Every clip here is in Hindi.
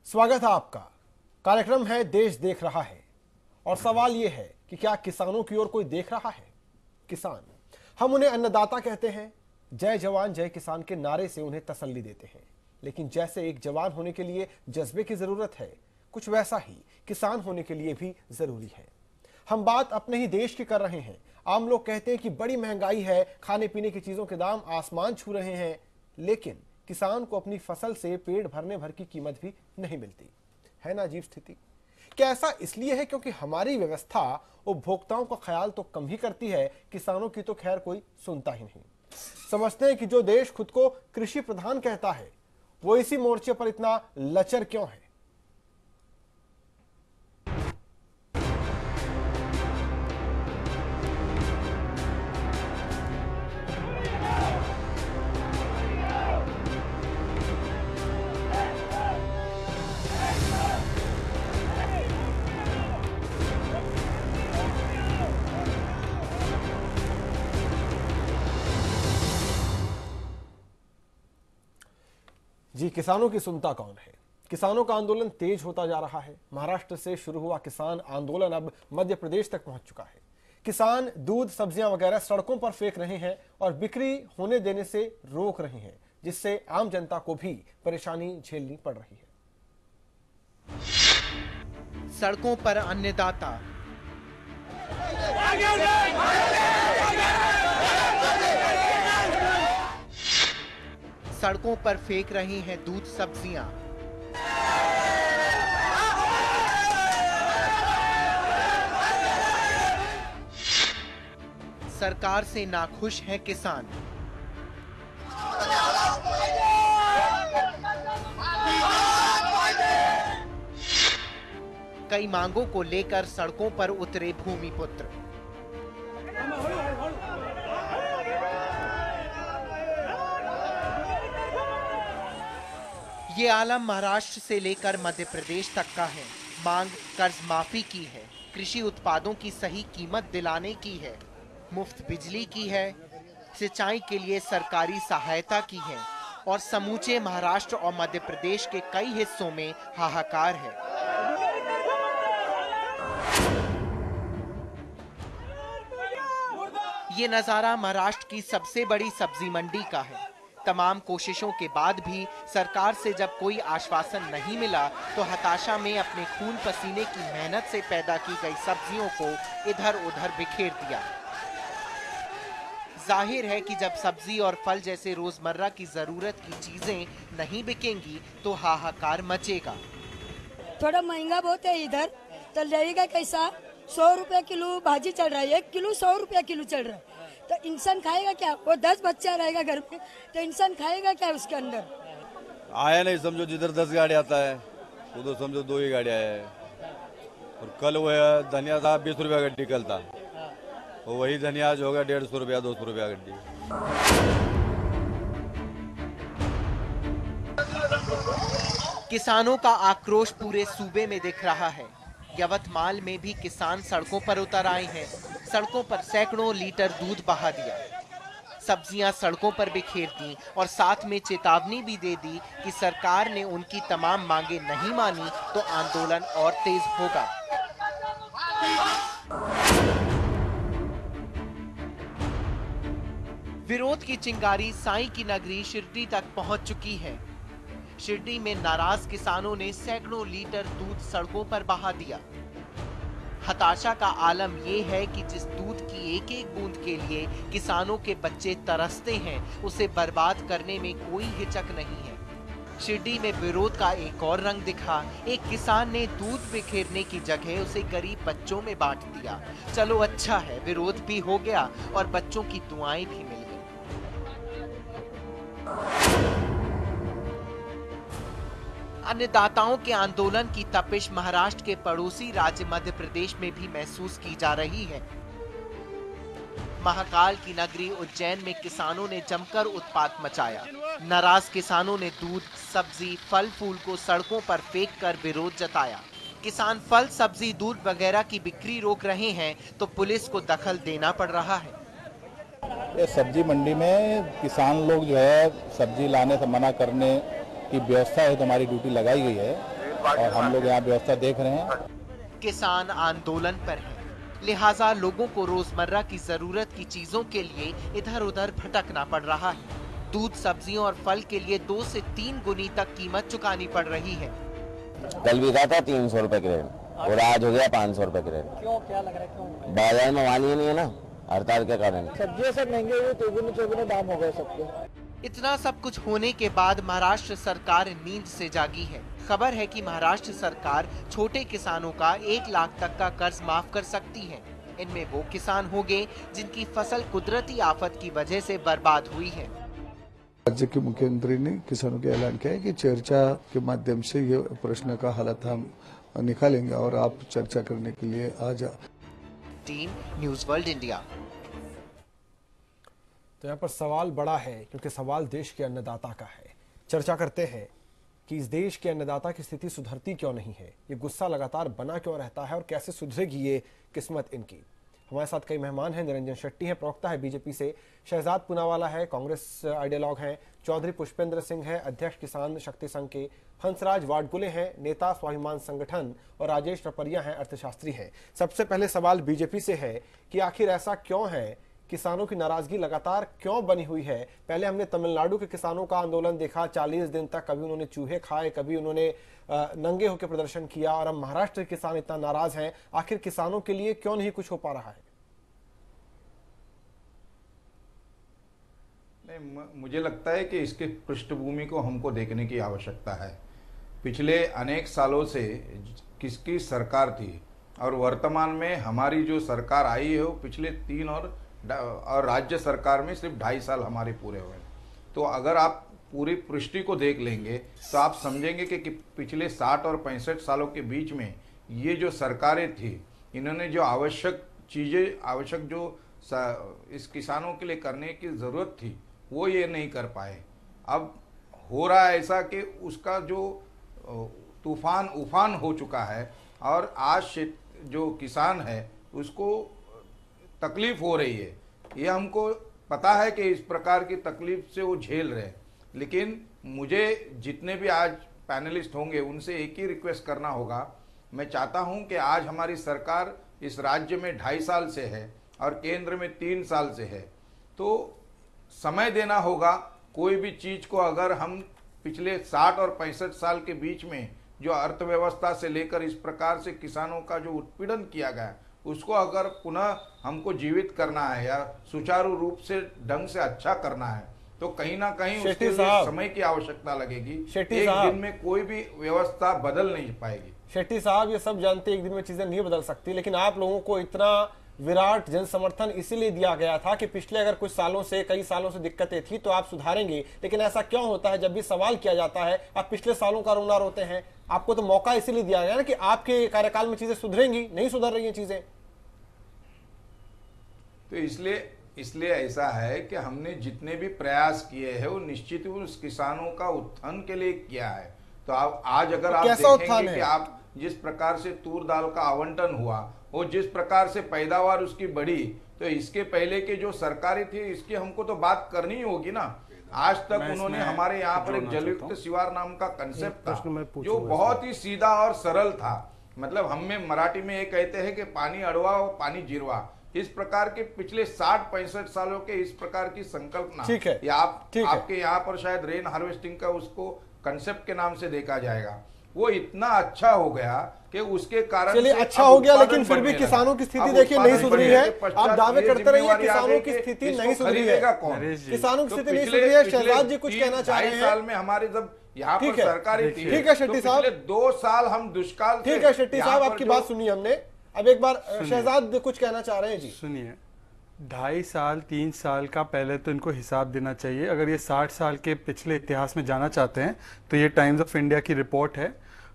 स्वागत है आपका। कार्यक्रम है देश देख रहा है और सवाल यह है कि क्या किसानों की ओर कोई देख रहा है। किसान, हम उन्हें अन्नदाता कहते हैं। जय जवान जय किसान के नारे से उन्हें तसल्ली देते हैं, लेकिन जैसे एक जवान होने के लिए जज्बे की जरूरत है, कुछ वैसा ही किसान होने के लिए भी जरूरी है। हम बात अपने ही देश की कर रहे हैं। आम लोग कहते हैं कि बड़ी महंगाई है, खाने पीने की चीजों के दाम आसमान छू रहे हैं, लेकिन किसान को अपनी फसल से पेट भरने भर की कीमत भी नहीं मिलती। है ना अजीब स्थिति। क्या ऐसा इसलिए है क्योंकि हमारी व्यवस्था उपभोक्ताओं का ख्याल तो कम ही करती है, किसानों की तो खैर कोई सुनता ही नहीं। समझते हैं कि जो देश खुद को कृषि प्रधान कहता है, वो इसी मोर्चे पर इतना लचर क्यों है। जी, किसानों की सुनता कौन है। किसानों का आंदोलन तेज होता जा रहा है। महाराष्ट्र से शुरू हुआ किसान आंदोलन अब मध्य प्रदेश तक पहुंच चुका है। किसान दूध, सब्जियां वगैरह सड़कों पर फेंक रहे हैं और बिक्री होने देने से रोक रहे हैं, जिससे आम जनता को भी परेशानी झेलनी पड़ रही है। सड़कों पर अन्नदाता, सड़कों पर फेंक रही हैं दूध, सब्जियां। सरकार से नाखुश हैं किसान। कई मांगों को लेकर सड़कों पर उतरे भूमिपुत्र। ये आलम महाराष्ट्र से लेकर मध्य प्रदेश तक का है। मांग कर्ज माफी की है, कृषि उत्पादों की सही कीमत दिलाने की है, मुफ्त बिजली की है, सिंचाई के लिए सरकारी सहायता की है और समूचे महाराष्ट्र और मध्य प्रदेश के कई हिस्सों में हाहाकार है। ये नजारा महाराष्ट्र की सबसे बड़ी सब्जी मंडी का है। तमाम कोशिशों के बाद भी सरकार से जब कोई आश्वासन नहीं मिला तो हताशा में अपने खून पसीने की मेहनत से पैदा की गई सब्जियों को इधर उधर बिखेर दिया। जाहिर है कि जब सब्जी और फल जैसे रोजमर्रा की जरूरत की चीजें नहीं बिकेंगी तो हाहाकार मचेगा। थोड़ा महंगा बहुत है इधर, तो लगेगा कैसा। 100 रुपया किलो भाजी चल रहा है, 1 किलो 100 रुपया किलो चल रहा है, तो इंसान खाएगा क्या। वो 10 बच्चा रहेगा घर में, तो इंसान खाएगा क्या उसके अंदर। आया नहीं, समझो जिधर 10 गाड़ी आता है उधर समझो 2 ही गाड़ियाँ है। और कल वो धनिया था 20 रुपया गड्डी कल था, वो वही धनिया आज होगा 150 रुपया 200 रुपया गड्डी। किसानों का आक्रोश पूरे सूबे में दिख रहा है। यवतमाल में भी किसान सड़कों पर उतर आए हैं। सड़कों पर सैकड़ों लीटर दूध बहा दिया, सब्जियां सड़कों पर बिखेर दी और साथ में चेतावनी भी दे दी कि सरकार ने उनकी तमाम मांगे नहीं मानी तो आंदोलन और तेज होगा। विरोध की चिंगारी साईं की नगरी शिरडी तक पहुंच चुकी है। शिरडी में नाराज किसानों ने सैकड़ों लीटर दूध सड़कों पर बहा दिया। हताशा का आलम यह है कि जिस दूध की एक एक बूंद के लिए किसानों के बच्चे तरसते हैं, उसे बर्बाद करने में कोई हिचक नहीं है। शिरडी में विरोध का एक और रंग दिखा। एक किसान ने दूध बिखेरने की जगह उसे गरीब बच्चों में बांट दिया। चलो अच्छा है, विरोध भी हो गया और बच्चों की दुआएं भी मिल गई। अन्नदाताओं के आंदोलन की तपिश महाराष्ट्र के पड़ोसी राज्य मध्य प्रदेश में भी महसूस की जा रही है। महाकाल की नगरी उज्जैन में किसानों ने जमकर उत्पात मचाया। नाराज किसानों ने दूध, सब्जी, फल फूल को सड़कों पर फेंककर विरोध जताया। किसान फल, सब्जी, दूध वगैरह की बिक्री रोक रहे हैं तो पुलिस को दखल देना पड़ रहा है। ये सब्जी मंडी में किसान लोग जो है सब्जी लाने से मना करने की व्यवस्था है, तो हमारी ड्यूटी लगाई गई है और हम लोग यहाँ व्यवस्था देख रहे हैं। किसान आंदोलन पर है, लिहाजा लोगों को रोजमर्रा की जरूरत की चीजों के लिए इधर उधर भटकना पड़ रहा है। दूध, सब्जियों और फल के लिए 2 से 3 गुनी तक कीमत चुकानी पड़ रही है। कल भी था 300 रुपए क्रेट और आज हो गया 500 रुपए क्रेट। क्यों, क्या लग रहा है, क्यों? बाजार में माल ही नहीं है ना, हड़ताल के कारण। सब्जियां सब महंगे हुए, तिगुने चौगुने दाम हो गए सबके। इतना सब कुछ होने के बाद महाराष्ट्र सरकार नींद से जागी है। खबर है कि महाराष्ट्र सरकार छोटे किसानों का 1 लाख तक का कर्ज माफ कर सकती है। इनमें वो किसान होंगे जिनकी फसल कुदरती आफत की वजह से बर्बाद हुई है। राज्य के मुख्यमंत्री ने किसानों के ऐलान किया है कि चर्चा के माध्यम से ये प्रश्न का हल हम निकालेंगे और आप चर्चा करने के लिए आ जा। Team news world India. तो यहाँ पर सवाल बड़ा है, क्योंकि सवाल देश के अन्नदाता का है। चर्चा करते हैं कि इस देश के अन्नदाता की स्थिति सुधरती क्यों नहीं है, ये गुस्सा लगातार बना क्यों रहता है और कैसे सुधरेगी ये किस्मत इनकी। हमारे साथ कई मेहमान हैं। निरंजन शेट्टी हैं, प्रवक्ता है बीजेपी से। शहजाद पूनावाला है, कांग्रेस आइडियोलॉग हैं। चौधरी पुष्पेंद्र सिंह है, अध्यक्ष किसान शक्ति संघ के। हंसराज वाडगुले हैं, नेता स्वाभिमान संगठन। और राजेश रपरिया हैं, अर्थशास्त्री हैं। सबसे पहले सवाल बीजेपी से है कि आखिर ऐसा क्यों है, किसानों की नाराजगी लगातार क्यों बनी हुई है। पहले हमने तमिलनाडु के किसानों का आंदोलन देखा, 40 दिन तक कभी उन्होंने चूहे खाए, कभी उन्होंने नंगे होकर प्रदर्शन किया, और अब महाराष्ट्र के किसान इतना नाराज हैं। आखिर किसानों के लिए क्यों नहीं कुछ हो पा रहा है? नहीं, मुझे लगता है कि इसके पृष्ठभूमि को हमको देखने की आवश्यकता है। पिछले अनेक सालों से किसकी सरकार थी और वर्तमान में हमारी जो सरकार आई है वो पिछले 3 और राज्य सरकार में सिर्फ 2.5 साल हमारे पूरे हुए। तो अगर आप पूरी पृष्ठि को देख लेंगे तो आप समझेंगे कि पिछले 60 और 65 सालों के बीच में ये जो सरकारें थी, इन्होंने जो आवश्यक चीज़ें, आवश्यक जो इस किसानों के लिए करने की ज़रूरत थी वो ये नहीं कर पाए। अब हो रहा है ऐसा कि उसका जो तूफान उफान हो चुका है और आज जो किसान है उसको तकलीफ हो रही है। ये हमको पता है कि इस प्रकार की तकलीफ से वो झेल रहे हैं, लेकिन मुझे जितने भी आज पैनलिस्ट होंगे उनसे एक ही रिक्वेस्ट करना होगा। मैं चाहता हूं कि आज हमारी सरकार इस राज्य में 2.5 साल से है और केंद्र में 3 साल से है, तो समय देना होगा। कोई भी चीज़ को अगर हम पिछले 60 और 65 साल के बीच में जो अर्थव्यवस्था से लेकर इस प्रकार से किसानों का जो उत्पीड़न किया गया उसको अगर पुनः हमको जीवित करना है या सुचारू रूप से ढंग से अच्छा करना है तो कहीं ना कहीं उसके लिए समय की आवश्यकता लगेगी। एक दिन में कोई भी व्यवस्था बदल नहीं पाएगी। शेट्टी साहब, ये सब जानते एक दिन में चीजें नहीं बदल सकती, लेकिन आप लोगों को इतना विराट जन समर्थन इसीलिए दिया गया था कि पिछले अगर कुछ सालों से, कई सालों से दिक्कतें थी तो आप सुधारेंगे। लेकिन ऐसा क्यों होता है, जब भी सवाल किया जाता है आप पिछले सालों का रोना रोते हैं? आपको तो मौका इसीलिए दिया गया ना कि आपके कार्यकाल में चीजें सुधरेंगी, नहीं सुधर रही हैं चीजें। तो इसलिए ऐसा है कि हमने जितने भी प्रयास किए हैं वो निश्चित ही उस किसानों का उत्थान के लिए किया है। तो आप आज अगर आप देखेंगे कि आप जिस प्रकार से तूर दाल का आवंटन हुआ और जिस प्रकार से पैदावार उसकी बढ़ी, तो इसके पहले के जो सरकारें थी इसकी हमको तो बात करनी ही होगी ना। आज तक उन्होंने हमारे यहाँ पर एक जलयुक्त शिवार नाम का कंसेप्ट था जो बहुत ही सीधा और सरल था। मतलब हम मराठी में ये कहते हैं कि पानी अड़वा और पानी जिरवा। इस प्रकार के पिछले 60-65 सालों के इस प्रकार की संकल्पना या आपके यहाँ पर शायद रेन हार्वेस्टिंग का उसको कंसेप्ट के नाम से देखा जाएगा, वो इतना अच्छा हो गया कि उसके कारण चलिए अच्छा हो गया, लेकिन फिर भी किसानों की स्थिति देखिए नहीं सुधरी है। आप दावे करते रहिए किसानों की स्थिति नहीं सुधरी है, किसानों की स्थिति नहीं सुधरी है। शहजाद जी कुछ कहना चाह रहे हैं। 2.5 साल में हमारे जब यहाँ पर सरकारी थी, ठीक है शेट्टी साहब, 2 साल हम दुष्काल, ठीक है शेट्टी साहब आपकी बात सुनिए हमने। अब एक बार शहजाद कुछ कहना चाह रहे हैं जी। सुनिए, 2.5 साल 3 साल का पहले तो इनको हिसाब देना चाहिए। अगर ये 60 साल के पिछले इतिहास में जाना चाहते हैं तो ये टाइम्स ऑफ इंडिया की रिपोर्ट है।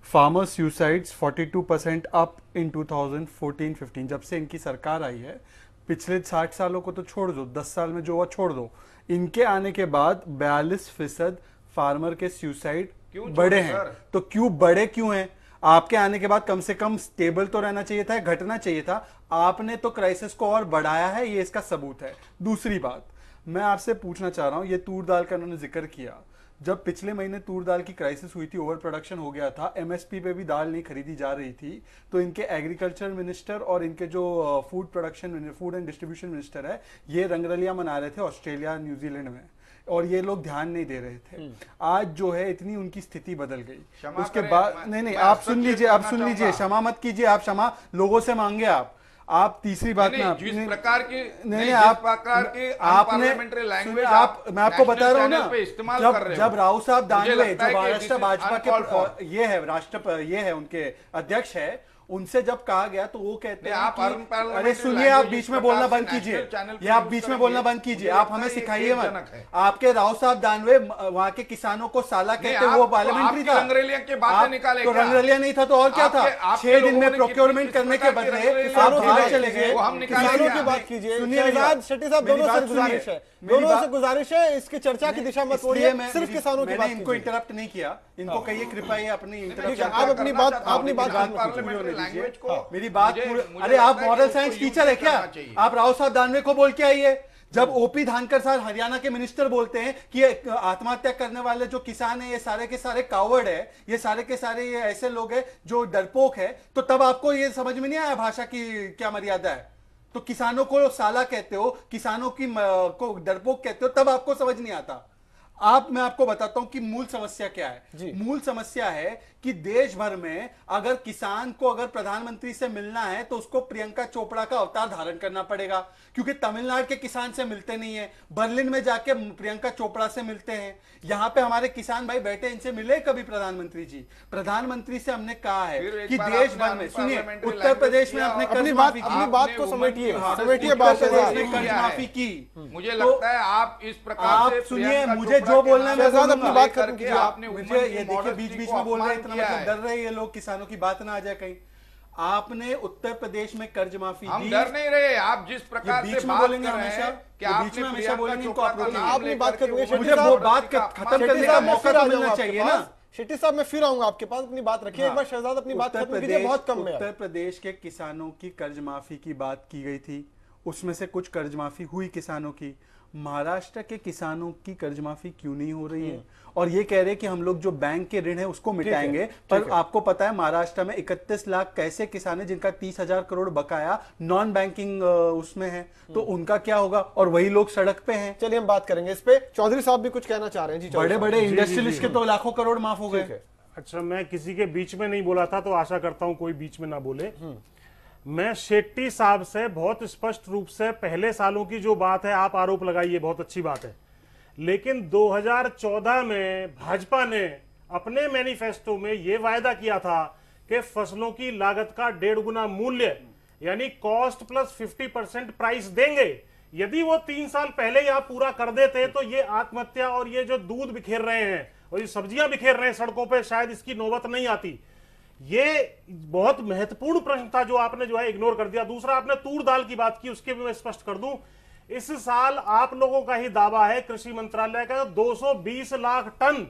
फार्मर सुसाइड्स 42% अप इन 2014-15, जब से इनकी सरकार आई है। पिछले 60 सालों को तो छोड़ दो, 10 साल में जो हुआ छोड़ दो। इनके आने के बाद 42% फार्मर के सुसाइड बढ़े हैं। तो क्यों बढ़े क्यों हैं? आपके आने के बाद कम से कम स्टेबल तो रहना चाहिए था, घटना चाहिए था। आपने तो क्राइसिस को और बढ़ाया है, ये इसका सबूत है। दूसरी बात मैं आपसे पूछना चाह रहा हूं, ये तूर दाल का उन्होंने जिक्र किया। जब पिछले महीने तूर दाल की क्राइसिस हुई थी, ओवर प्रोडक्शन हो गया था, एमएसपी पे भी दाल नहीं खरीदी जा रही थी, तो इनके एग्रीकल्चर मिनिस्टर और इनके जो फूड एंड डिस्ट्रीब्यूशन मिनिस्टर है, ये रंगरलियां मना रहे थे ऑस्ट्रेलिया न्यूजीलैंड में, और ये लोग ध्यान नहीं दे रहे थे। आज जो है इतनी उनकी स्थिति बदल गई। उसके बाद नहीं, आप सुन लीजिए, क्षमा मत कीजिए, आप क्षमा लोगों से मांगे। आप तीसरी बात में जिस प्रकार की आपने लैंग्वेज मैं आपको बता रहा हूँ ना, जब राव साहब दानवे जो महाराष्ट्र भाजपा के ये है उनके अध्यक्ष है, उनसे जब कहा गया तो वो कहते हैं आप अरे सुनिए, आप बीच में बोलना बंद कीजिए, ये आप बीच में बोलना बंद कीजिए, आप हमें सिखाइए मत। आपके राव साहब दानवे वहाँ के किसानों को साला कहते, वो पार्लियामेंट्री था, तो रंगरलिया नहीं था तो और क्या था? 6 दिन में प्रोक्योरमेंट करने के बदले आप बाहर चले गए। किसानों की बात कीजिए। शहजाद शेट्टी साहब, दोनों से गुजारिश है इसकी चर्चा की दिशा मत छोड़िए, सिर्फ किसानों की बात। इनको इंटरप्ट नहीं किया, इनको कहिए कृपया ये अपनी इंटरप्ट, आप अपनी बात मेरी बात। अरे आप मॉरल साइंस टीचर है क्या? आप राव साहब दानवे को बोल के आइए। जब ओपी धानकर साहब हरियाणा के मिनिस्टर बोलते हैं कि आत्महत्या करने वाले जो किसान है ये सारे के सारे कावर्ड है, ये सारे के सारे ये ऐसे लोग हैं जो डरपोक है, तो तब आपको ये समझ में नहीं आया भाषा की क्या मर्यादा है? तो किसानों को साला कहते हो, किसानों की को डरपोक कहते हो, तब आपको समझ नहीं आता। मैं आपको बताता हूं कि मूल समस्या क्या है। मूल समस्या है कि देश भर में अगर किसान को अगर प्रधानमंत्री से मिलना है तो उसको प्रियंका चोपड़ा का अवतार धारण करना पड़ेगा, क्योंकि तमिलनाडु के किसान से मिलते नहीं है, बर्लिन में जाके प्रियंका चोपड़ा से मिलते हैं। यहाँ पे हमारे किसान भाई बैठे, इनसे मिले कभी प्रधानमंत्री जी? प्रधानमंत्री से हमने कहा है कि देश भर में, सुनिए, उत्तर प्रदेश में अपने कर्ज माफी की, बात को समेटिए कर्ज माफी की। मुझे लगता है आप इस प्रकार से, सुनिए, मुझे जो बोलना है अपनी बात करके आपने मुझे ये देखिए बीच बीच में बोल रहे हैं, मतलब डर रहे हैं ये लोग, किसानों की बात ना आ जाए कहीं। आपने उत्तर प्रदेश में कर्ज माफी दी, हम डर नहीं रहे। आप जिस प्रकार से बात बोलेंगे हमेशा, कि आप हमेशा बोलेंगे, इनको आप अपनी बात करेंगे, मुझे वो बात खत्म करने का मौका तो मिलना चाहिए ना। शेट्टी साहब, मैं फिर आऊंगा आपके पास, अपनी बात रखिए एक बार। शहजाद अपनी बात खत्म कीजिए, बहुत कम है। उत्तर प्रदेश के किसानों की कर्ज माफी की बात की गई थी, उसमें से कुछ कर्ज माफी हुई किसानों की। महाराष्ट्र के किसानों की कर्ज माफी क्यों नहीं हो रही है? और ये कह रहे कि हम लोग जो बैंक के ऋण है उसको मिटाएंगे, पर आपको पता है महाराष्ट्र में 31 लाख कैसे किसान है जिनका 30,000 करोड़ बकाया नॉन बैंकिंग उसमें है, तो उनका क्या होगा? और वही लोग सड़क पे हैं। चलिए हम बात करेंगे इस पे। चौधरी साहब भी कुछ कहना चाह रहे हैं जी। बड़े बड़े इंडस्ट्रियलिस्ट के तो लाखों करोड़ माफ हो गए। अच्छा, मैं किसी के बीच में नहीं बोला था, तो आशा करता हूं कोई बीच में ना बोले। मैं शेट्टी साहब से बहुत स्पष्ट रूप से पहले सालों की जो बात है आप आरोप लगाइए, बहुत अच्छी बात है, लेकिन 2014 में भाजपा ने अपने मैनिफेस्टो में यह वायदा किया था कि फसलों की लागत का 1.5 गुना मूल्य यानी कॉस्ट प्लस 50% प्राइस देंगे। यदि वो 3 साल पहले यहां पूरा कर देते तो ये आत्महत्या और ये जो दूध बिखेर रहे हैं और ये सब्जियां बिखेर रहे हैं सड़कों पे, शायद इसकी नौबत नहीं आती। ये बहुत महत्वपूर्ण प्रश्न था जो आपने जो है इग्नोर कर दिया। दूसरा, आपने तूर दाल की बात की, उसके भी मैं स्पष्ट कर दूं, इस साल आप लोगों का ही दावा है, कृषि मंत्रालय का, 220 लाख टन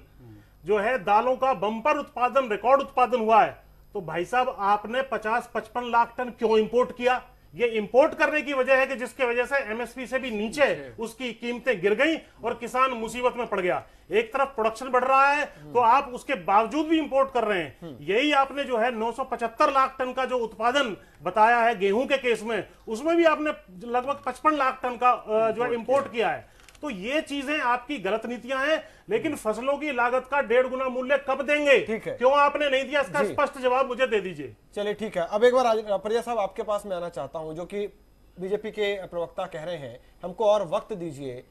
जो है दालों का बम्पर उत्पादन, रिकॉर्ड उत्पादन हुआ है। तो भाई साहब, आपने 50-55 लाख टन क्यों इंपोर्ट किया? ये इंपोर्ट करने की वजह है कि जिसके वजह से एमएसपी से भी नीचे उसकी कीमतें गिर गई और किसान मुसीबत में पड़ गया। एक तरफ प्रोडक्शन बढ़ रहा है तो आप उसके बावजूद भी इंपोर्ट कर रहे हैं। यही आपने जो है 975 लाख टन का जो उत्पादन बताया है गेहूं के केस में, उसमें भी आपने लगभग 55 लाख टन का जो है इंपोर्ट किया है। तो ये चीजें आपकी गलत नीतियां हैं, लेकिन फसलों की लागत का 1.5 गुना मूल्य कब देंगे? ठीक है, क्यों आपने नहीं दिया, इसका स्पष्ट जवाब मुझे दे दीजिए। चलिए ठीक है, अब एक बार परिया साहब आपके पास मैं आना चाहता हूं, जो कि बीजेपी के प्रवक्ता कह रहे हैं हमको और वक्त दीजिए।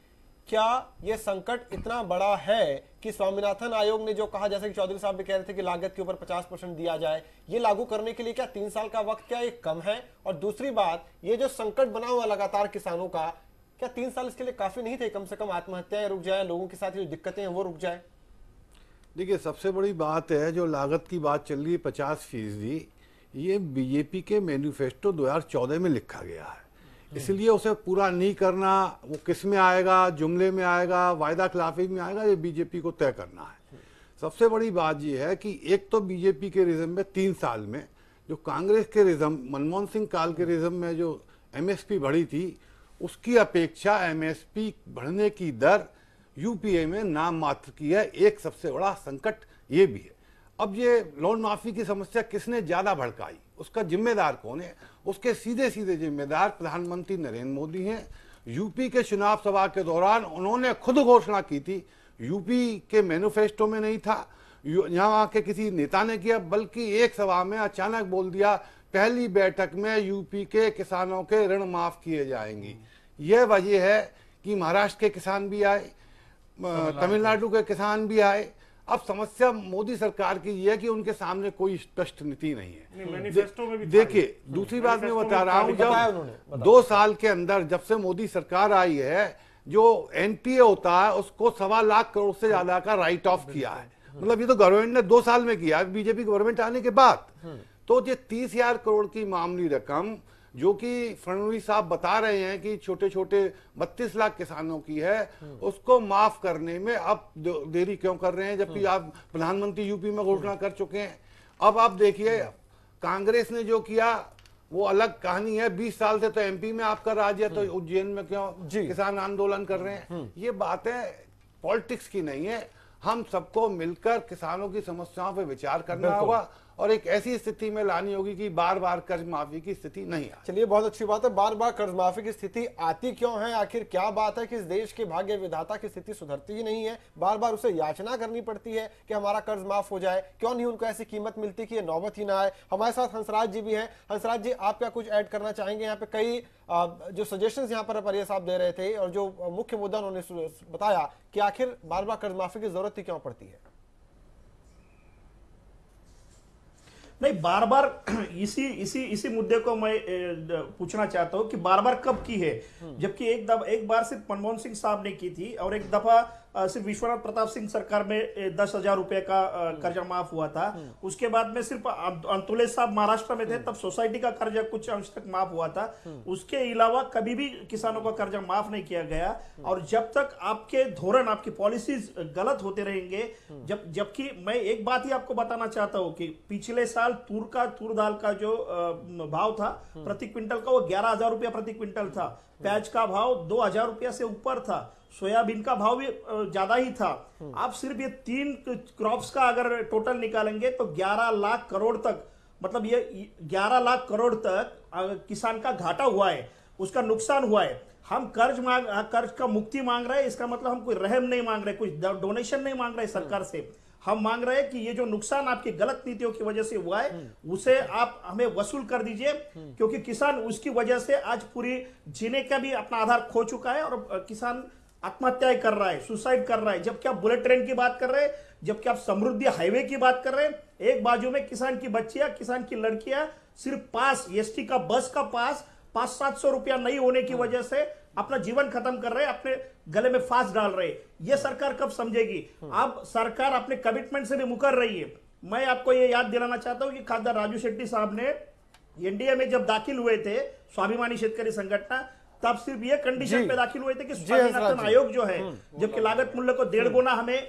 क्या यह संकट इतना बड़ा है कि स्वामीनाथन आयोग ने जो कहा, जैसे कि चौधरी साहब भी कह रहे थे कि लागत के ऊपर 50% दिया जाए, ये लागू करने के लिए क्या 3 साल का वक्त क्या ये कम है? और दूसरी बात, ये जो संकट बना हुआ लगातार किसानों का, क्या 3 साल इसके लिए काफी नहीं थे? कम से कम आत्महत्याएं रुक जाए, लोगों के साथ जो दिक्कतें हैं वो रुक जाए। देखिए, सबसे बड़ी बात है जो लागत की बात चल रही है 50%, ये बीजेपी के मैनिफेस्टो 2014 में लिखा गया है, इसलिए उसे पूरा नहीं करना, वो किस में आएगा, जुमले में आएगा, वायदा खिलाफी में आएगा, ये बीजेपी को तय करना है। सबसे बड़ी बात ये है कि एक तो बीजेपी के रिज्म में 3 साल में जो कांग्रेस के रिज्म, मनमोहन सिंह काल के रिज्म में जो एमएसपी बढ़ी थी, उसकी अपेक्षा एमएसपी बढ़ने की दर यूपीए में नाम मात्र की है। एक सबसे बड़ा संकट ये भी है। अब ये लोन माफी की समस्या किसने ज्यादा भड़काई, उसका जिम्मेदार कौन है? उसके सीधे सीधे जिम्मेदार प्रधानमंत्री नरेंद्र मोदी हैं। यूपी के चुनाव सभा के दौरान उन्होंने खुद घोषणा की थी, यूपी के मैनिफेस्टो में नहीं था, यहाँ के किसी नेता ने किया, बल्कि एक सभा में अचानक बोल दिया पहली बैठक में यूपी के किसानों के ऋण माफ किए जाएंगे। यह वजह है कि महाराष्ट्र के किसान भी आए, तमिलनाडु के किसान भी आए। अब समस्या मोदी सरकार की यह है कि उनके सामने कोई स्पष्ट नीति नहीं है। देखिए, दूसरी बात मैं बता रहा हूं, जब 2 साल के अंदर जब से मोदी सरकार आई है, जो एनपीए होता है उसको 1.25 लाख करोड़ से ज्यादा का राइट ऑफ किया है। मतलब ये तो गवर्नमेंट ने 2 साल में किया, बीजेपी गवर्नमेंट आने के बाद। तो ये 30,000 करोड़ की मामूली रकम जो कि फडणवीस साहब बता रहे हैं कि छोटे छोटे 32 लाख किसानों की है, उसको माफ करने में अब देरी क्यों कर रहे हैं, जबकि आप प्रधानमंत्री यूपी में घोषणा कर चुके हैं। अब आप देखिए, कांग्रेस ने जो किया वो अलग कहानी है। 20 साल से तो एमपी में आपका राज है, तो उज्जैन में क्यों किसान आंदोलन कर रहे हैं? ये बातें पॉलिटिक्स की नहीं है। हम सबको मिलकर किसानों की समस्याओं पर विचार करना होगा और एक ऐसी स्थिति में लानी होगी कि बार बार कर्ज माफी की स्थिति नहीं आए। चलिए, बहुत अच्छी बात है। बार बार कर्ज माफी की स्थिति आती क्यों है? आखिर क्या बात है कि इस देश के भाग्य विधाता की स्थिति सुधरती ही नहीं है? बार बार उसे याचना करनी पड़ती है कि हमारा कर्ज माफ हो जाए। क्यों नहीं उनको ऐसी कीमत मिलती कि ये नौबत ही ना आए? हमारे साथ हंसराज जी भी हैं। हंसराज जी, आप क्या कुछ ऐड करना चाहेंगे? यहाँ पे कई जो सजेशंस यहाँ पर परिया साहब दे रहे थे और जो मुख्य मुद्दा उन्होंने बताया कि आखिर बार बार कर्ज माफी की जरूरत ही क्यों पड़ती है? नहीं, बार बार इसी मुद्दे को मैं पूछना चाहता हूं कि बार बार कब की है, जबकि एक बार सिर्फ मनमोहन सिंह साहब ने की थी और एक दफा सिर्फ विश्वनाथ प्रताप सिंह सरकार में 10,000 रुपए का कर्जा माफ हुआ था। उसके बाद में सिर्फ अंतुले साहब महाराष्ट्र में थे, तब सोसाइटी का कर्जा कुछ अंश तक माफ हुआ था। उसके अलावा कभी भी किसानों का कर्जा माफ नहीं किया गया। और जब तक आपके धोरण, आपकी पॉलिसीज गलत होते रहेंगे, जबकि मैं एक बात ही आपको बताना चाहता हूं कि पिछले साल तूर दाल का जो भाव था प्रति क्विंटल का, वो 11,000 रुपया प्रति क्विंटल था। प्याज का भाव 2,000 रुपया से ऊपर था। सोयाबीन का भाव भी ज्यादा ही था। आप सिर्फ ये 3 क्रॉप्स का अगर टोटल निकालेंगे तो 11 लाख करोड़ तक, मतलब ये 11 लाख करोड़ तक किसान का घाटा हुआ है, उसका नुकसान हुआ है। हम कर्ज का मुक्ति मांग रहे हैं, इसका मतलब हम कोई रहम नहीं मांग रहे, कोई डोनेशन नहीं मांग रहे सरकार से। हम मांग रहे हैं कि ये जो नुकसान आपकी गलत नीतियों की वजह से हुआ है उसे आप हमें वसूल कर दीजिए, क्योंकि किसान उसकी वजह से आज पूरी जीने का भी अपना आधार खो चुका है और किसान आत्महत्याएं कर रहा है, सुसाइड कर रहा है। जबकि आप बुलेट ट्रेन की बात कर रहे हैं, जबकि आप समृद्धि हाईवे की बात कर रहे हैं, एक बाजू में किसान की बच्चियां, किसान की लड़कियां सिर्फ पास, एसटी का बस का पास 500-700 रुपया नहीं होने की वजह से अपना जीवन खत्म कर रहे हैं, अपने गले में फांस डाल रहे हैं। यह सरकार कब समझेगी? अब सरकार अपने कमिटमेंट से भी मुकर रही है। मैं आपको यह याद दिलाना चाहता हूं कि खासदार राजू शेट्टी साहब ने एनडीए में जब दाखिल हुए थे, स्वाभिमानी शेतकरी संगठन, तब सिर्फ ये कंडीशन पे दाखिल हुए थे कि स्वामीनाथन आयोग जो है, जबकि लागत मूल्य को 1.5 गुना हमें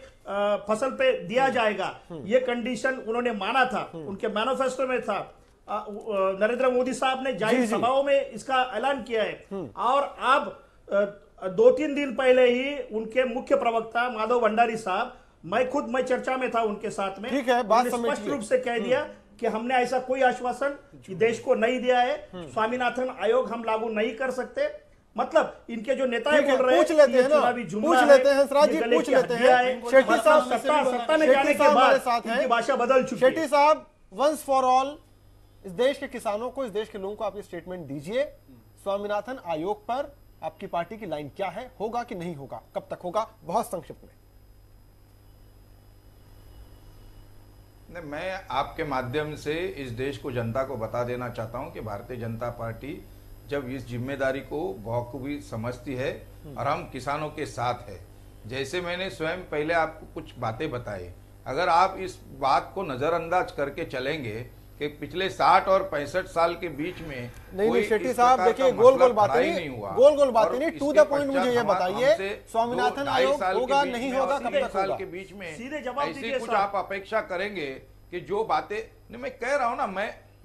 फसल पे दिया जाएगा, ये कंडीशन उन्होंने माना था, उनके मैनिफेस्टो में था। नरेंद्र मोदी साहब ने जाहिर सभाओं में इसका ऐलान किया है। और अब 2-3 दिन पहले ही उनके मुख्य प्रवक्ता माधव भंडारी साहब, मैं चर्चा में था उनके साथ में, स्पष्ट रूप से कह दिया कि हमने ऐसा कोई आश्वासन देश को नहीं दिया है, स्वामीनाथन आयोग हम लागू नहीं कर सकते। मतलब इनके जो नेता बोल रहे हैं, पूछ लेते हैं हंसराज जी, पूछ लेते हैं। शेट्टी साहब सत्ता में जाने के बाद इनकी भाषा बदल चुकी है। शेट्टी साहब, वंस फॉर ऑल इस देश के किसानों को, इस देश के लोगों को आप ये स्टेटमेंट दीजिए, स्वामीनाथन आयोग पर आपकी पार्टी की लाइन क्या है? होगा कि नहीं होगा? कब तक होगा? बहुत संक्षिप्त में। मैं आपके माध्यम से इस देश को, जनता को बता देना चाहता हूं कि भारतीय जनता पार्टी जब इस जिम्मेदारी को बखूबी समझती है और हम किसानों के साथ है। जैसे मैंने स्वयं पहले आपको कुछ बातें बताई, अगर आप इस बात को नजरअंदाज करके चलेंगे कि पिछले 60 और 65 साल के बीच में नहीं शेट्टी साहब, देखिए गोल गोल बातें नहीं हुआ, गोल गोल बातें नहीं, टू द पॉइंट मुझे ये बताइए, स्वामीनाथन आयोग होगा नहीं होगा, कब तक साल के बीच में ऐसी कुछ आप अपेक्षा करेंगे कि जो बातें मैं कह रहा हूं ना,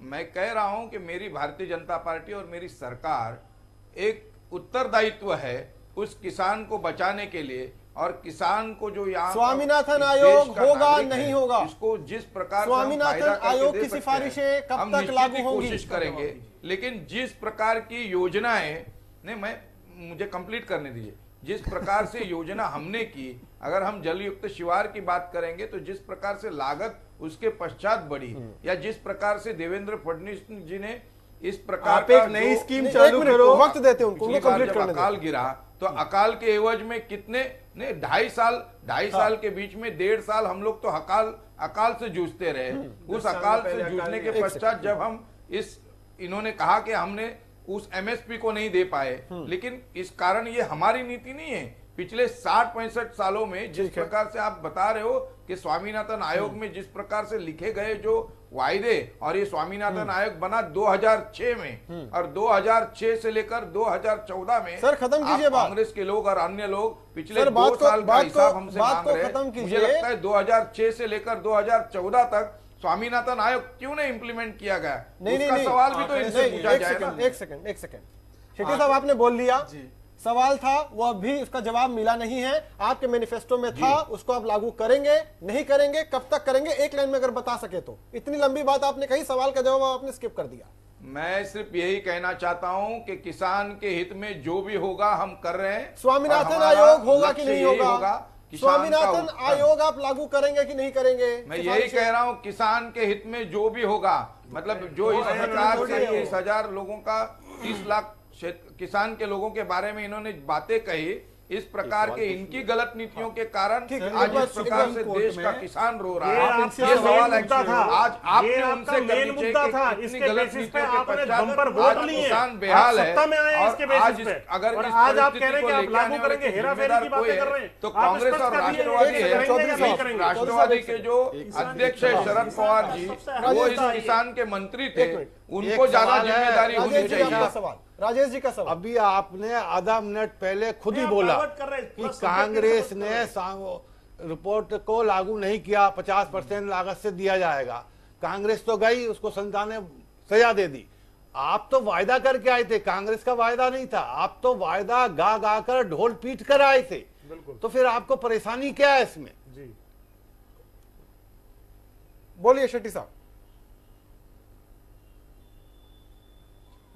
मैं कह रहा हूं कि मेरी भारतीय जनता पार्टी और मेरी सरकार एक उत्तरदायित्व है उस किसान को बचाने के लिए और किसान को जो यहाँ स्वामीनाथन आयोग होगा नहीं होगा, इसको जिस प्रकार स्वामीनाथन आयोग की सिफारिशें कब तक लागू होंगी, कोशिश करेंगे। लेकिन जिस प्रकार की योजनाएं मुझे कंप्लीट करने दीजिए, जिस प्रकार से योजना हमने की, अगर हम जल युक्त शिवार की बात करेंगे तो जिस प्रकार से लागत उसके पश्चात बढ़ी, या जिस प्रकार से देवेंद्र फडणवीस जी ने इस प्रकार का एक नई स्कीम चालू करो, वक्त देते उनको कंप्लीट करने। अकाल गिरा तो अकाल के एवज में कितने ने 2.5 साल के बीच में 1.5 साल हम लोग तो अकाल से जूझते रहे। उस अकाल से जूझने के पश्चात जब हम इन्होंने कहा कि हमने उस एमएसपी को नहीं दे पाए, लेकिन इस कारण ये हमारी नीति नहीं है। पिछले 60-65 सालों में जिस प्रकार से आप बता रहे हो कि स्वामीनाथन आयोग में जिस प्रकार से लिखे गए जो वायदे, और ये स्वामीनाथन आयोग बना 2006 में, और 2006 से लेकर 2014 में सर खत्म कीजिए बात। कांग्रेस के लोग और अन्य लोग पिछले 2 साल का हिसाब हमसे मांग रहे हैं। मुझे लगता है 2006 से लेकर 2014 तक स्वामीनाथन आयोग क्यों नहीं इंप्लीमेंट किया गया, उसका सवाल भी तो इनसे पूछा जाए ना। एक सेकंड शेट्टी साहब, आपने बोल लिया, सवाल था वो अभी उसका जवाब मिला नहीं है। आपके मैनिफेस्टो में था, उसको आप लागू करेंगे नहीं करेंगे, कब तक करेंगे, एक लाइन में अगर बता सके तो। इतनी लंबी बात आपने कही, सवाल का जवाब आपने स्किप कर दिया। मैं सिर्फ यही कहना चाहता हूं कि किसान के हित में जो भी होगा हम कर रहे हैं। स्वामीनाथन आयोग होगा कि नहीं होगा, स्वामीनाथन आयोग आप लागू करेंगे कि नहीं करेंगे? मैं यही कह रहा हूं, किसान के हित में जो भी होगा, मतलब जो इस प्रकार से 30,000 लोगों का 30 लाख किसान के लोगों के बारे में इन्होंने बातें कही, इस प्रकार के इनकी गलत नीतियों के कारण आज इस प्रकार से देश का किसान रो रहा है। ये सवाल है, आज आपने उनसे मेन मुद्दा था, इसके गलत नीतियों के पश्चात आज किसान बेहाल है। और आज अगर आज आप कह रहे हैं कि आप लागू करेंगे, हेराफेरी की बातें कर रहे हैं, तो कांग्रेस और राष्ट्रवादी है, राष्ट्रवादी के जो अध्यक्ष है शरद पवार जी, वो इस किसान के मंत्री थे, उनको ज्यादा जिम्मेदारी होनी चाहिए। राजेश जी का सवाल। अभी आपने आधा मिनट पहले खुद ही बोला कि कांग्रेस ने रिपोर्ट को लागू नहीं किया, 50% लागत से दिया जाएगा। कांग्रेस तो गई, उसको संसद ने सजा दे दी। आप तो वायदा करके आए थे, कांग्रेस का वायदा नहीं था, आप तो वायदा गा गा कर ढोल पीट कर आए थे। तो फिर आपको परेशानी क्या है इसमें? जी बोलिए शेट्टी साहब।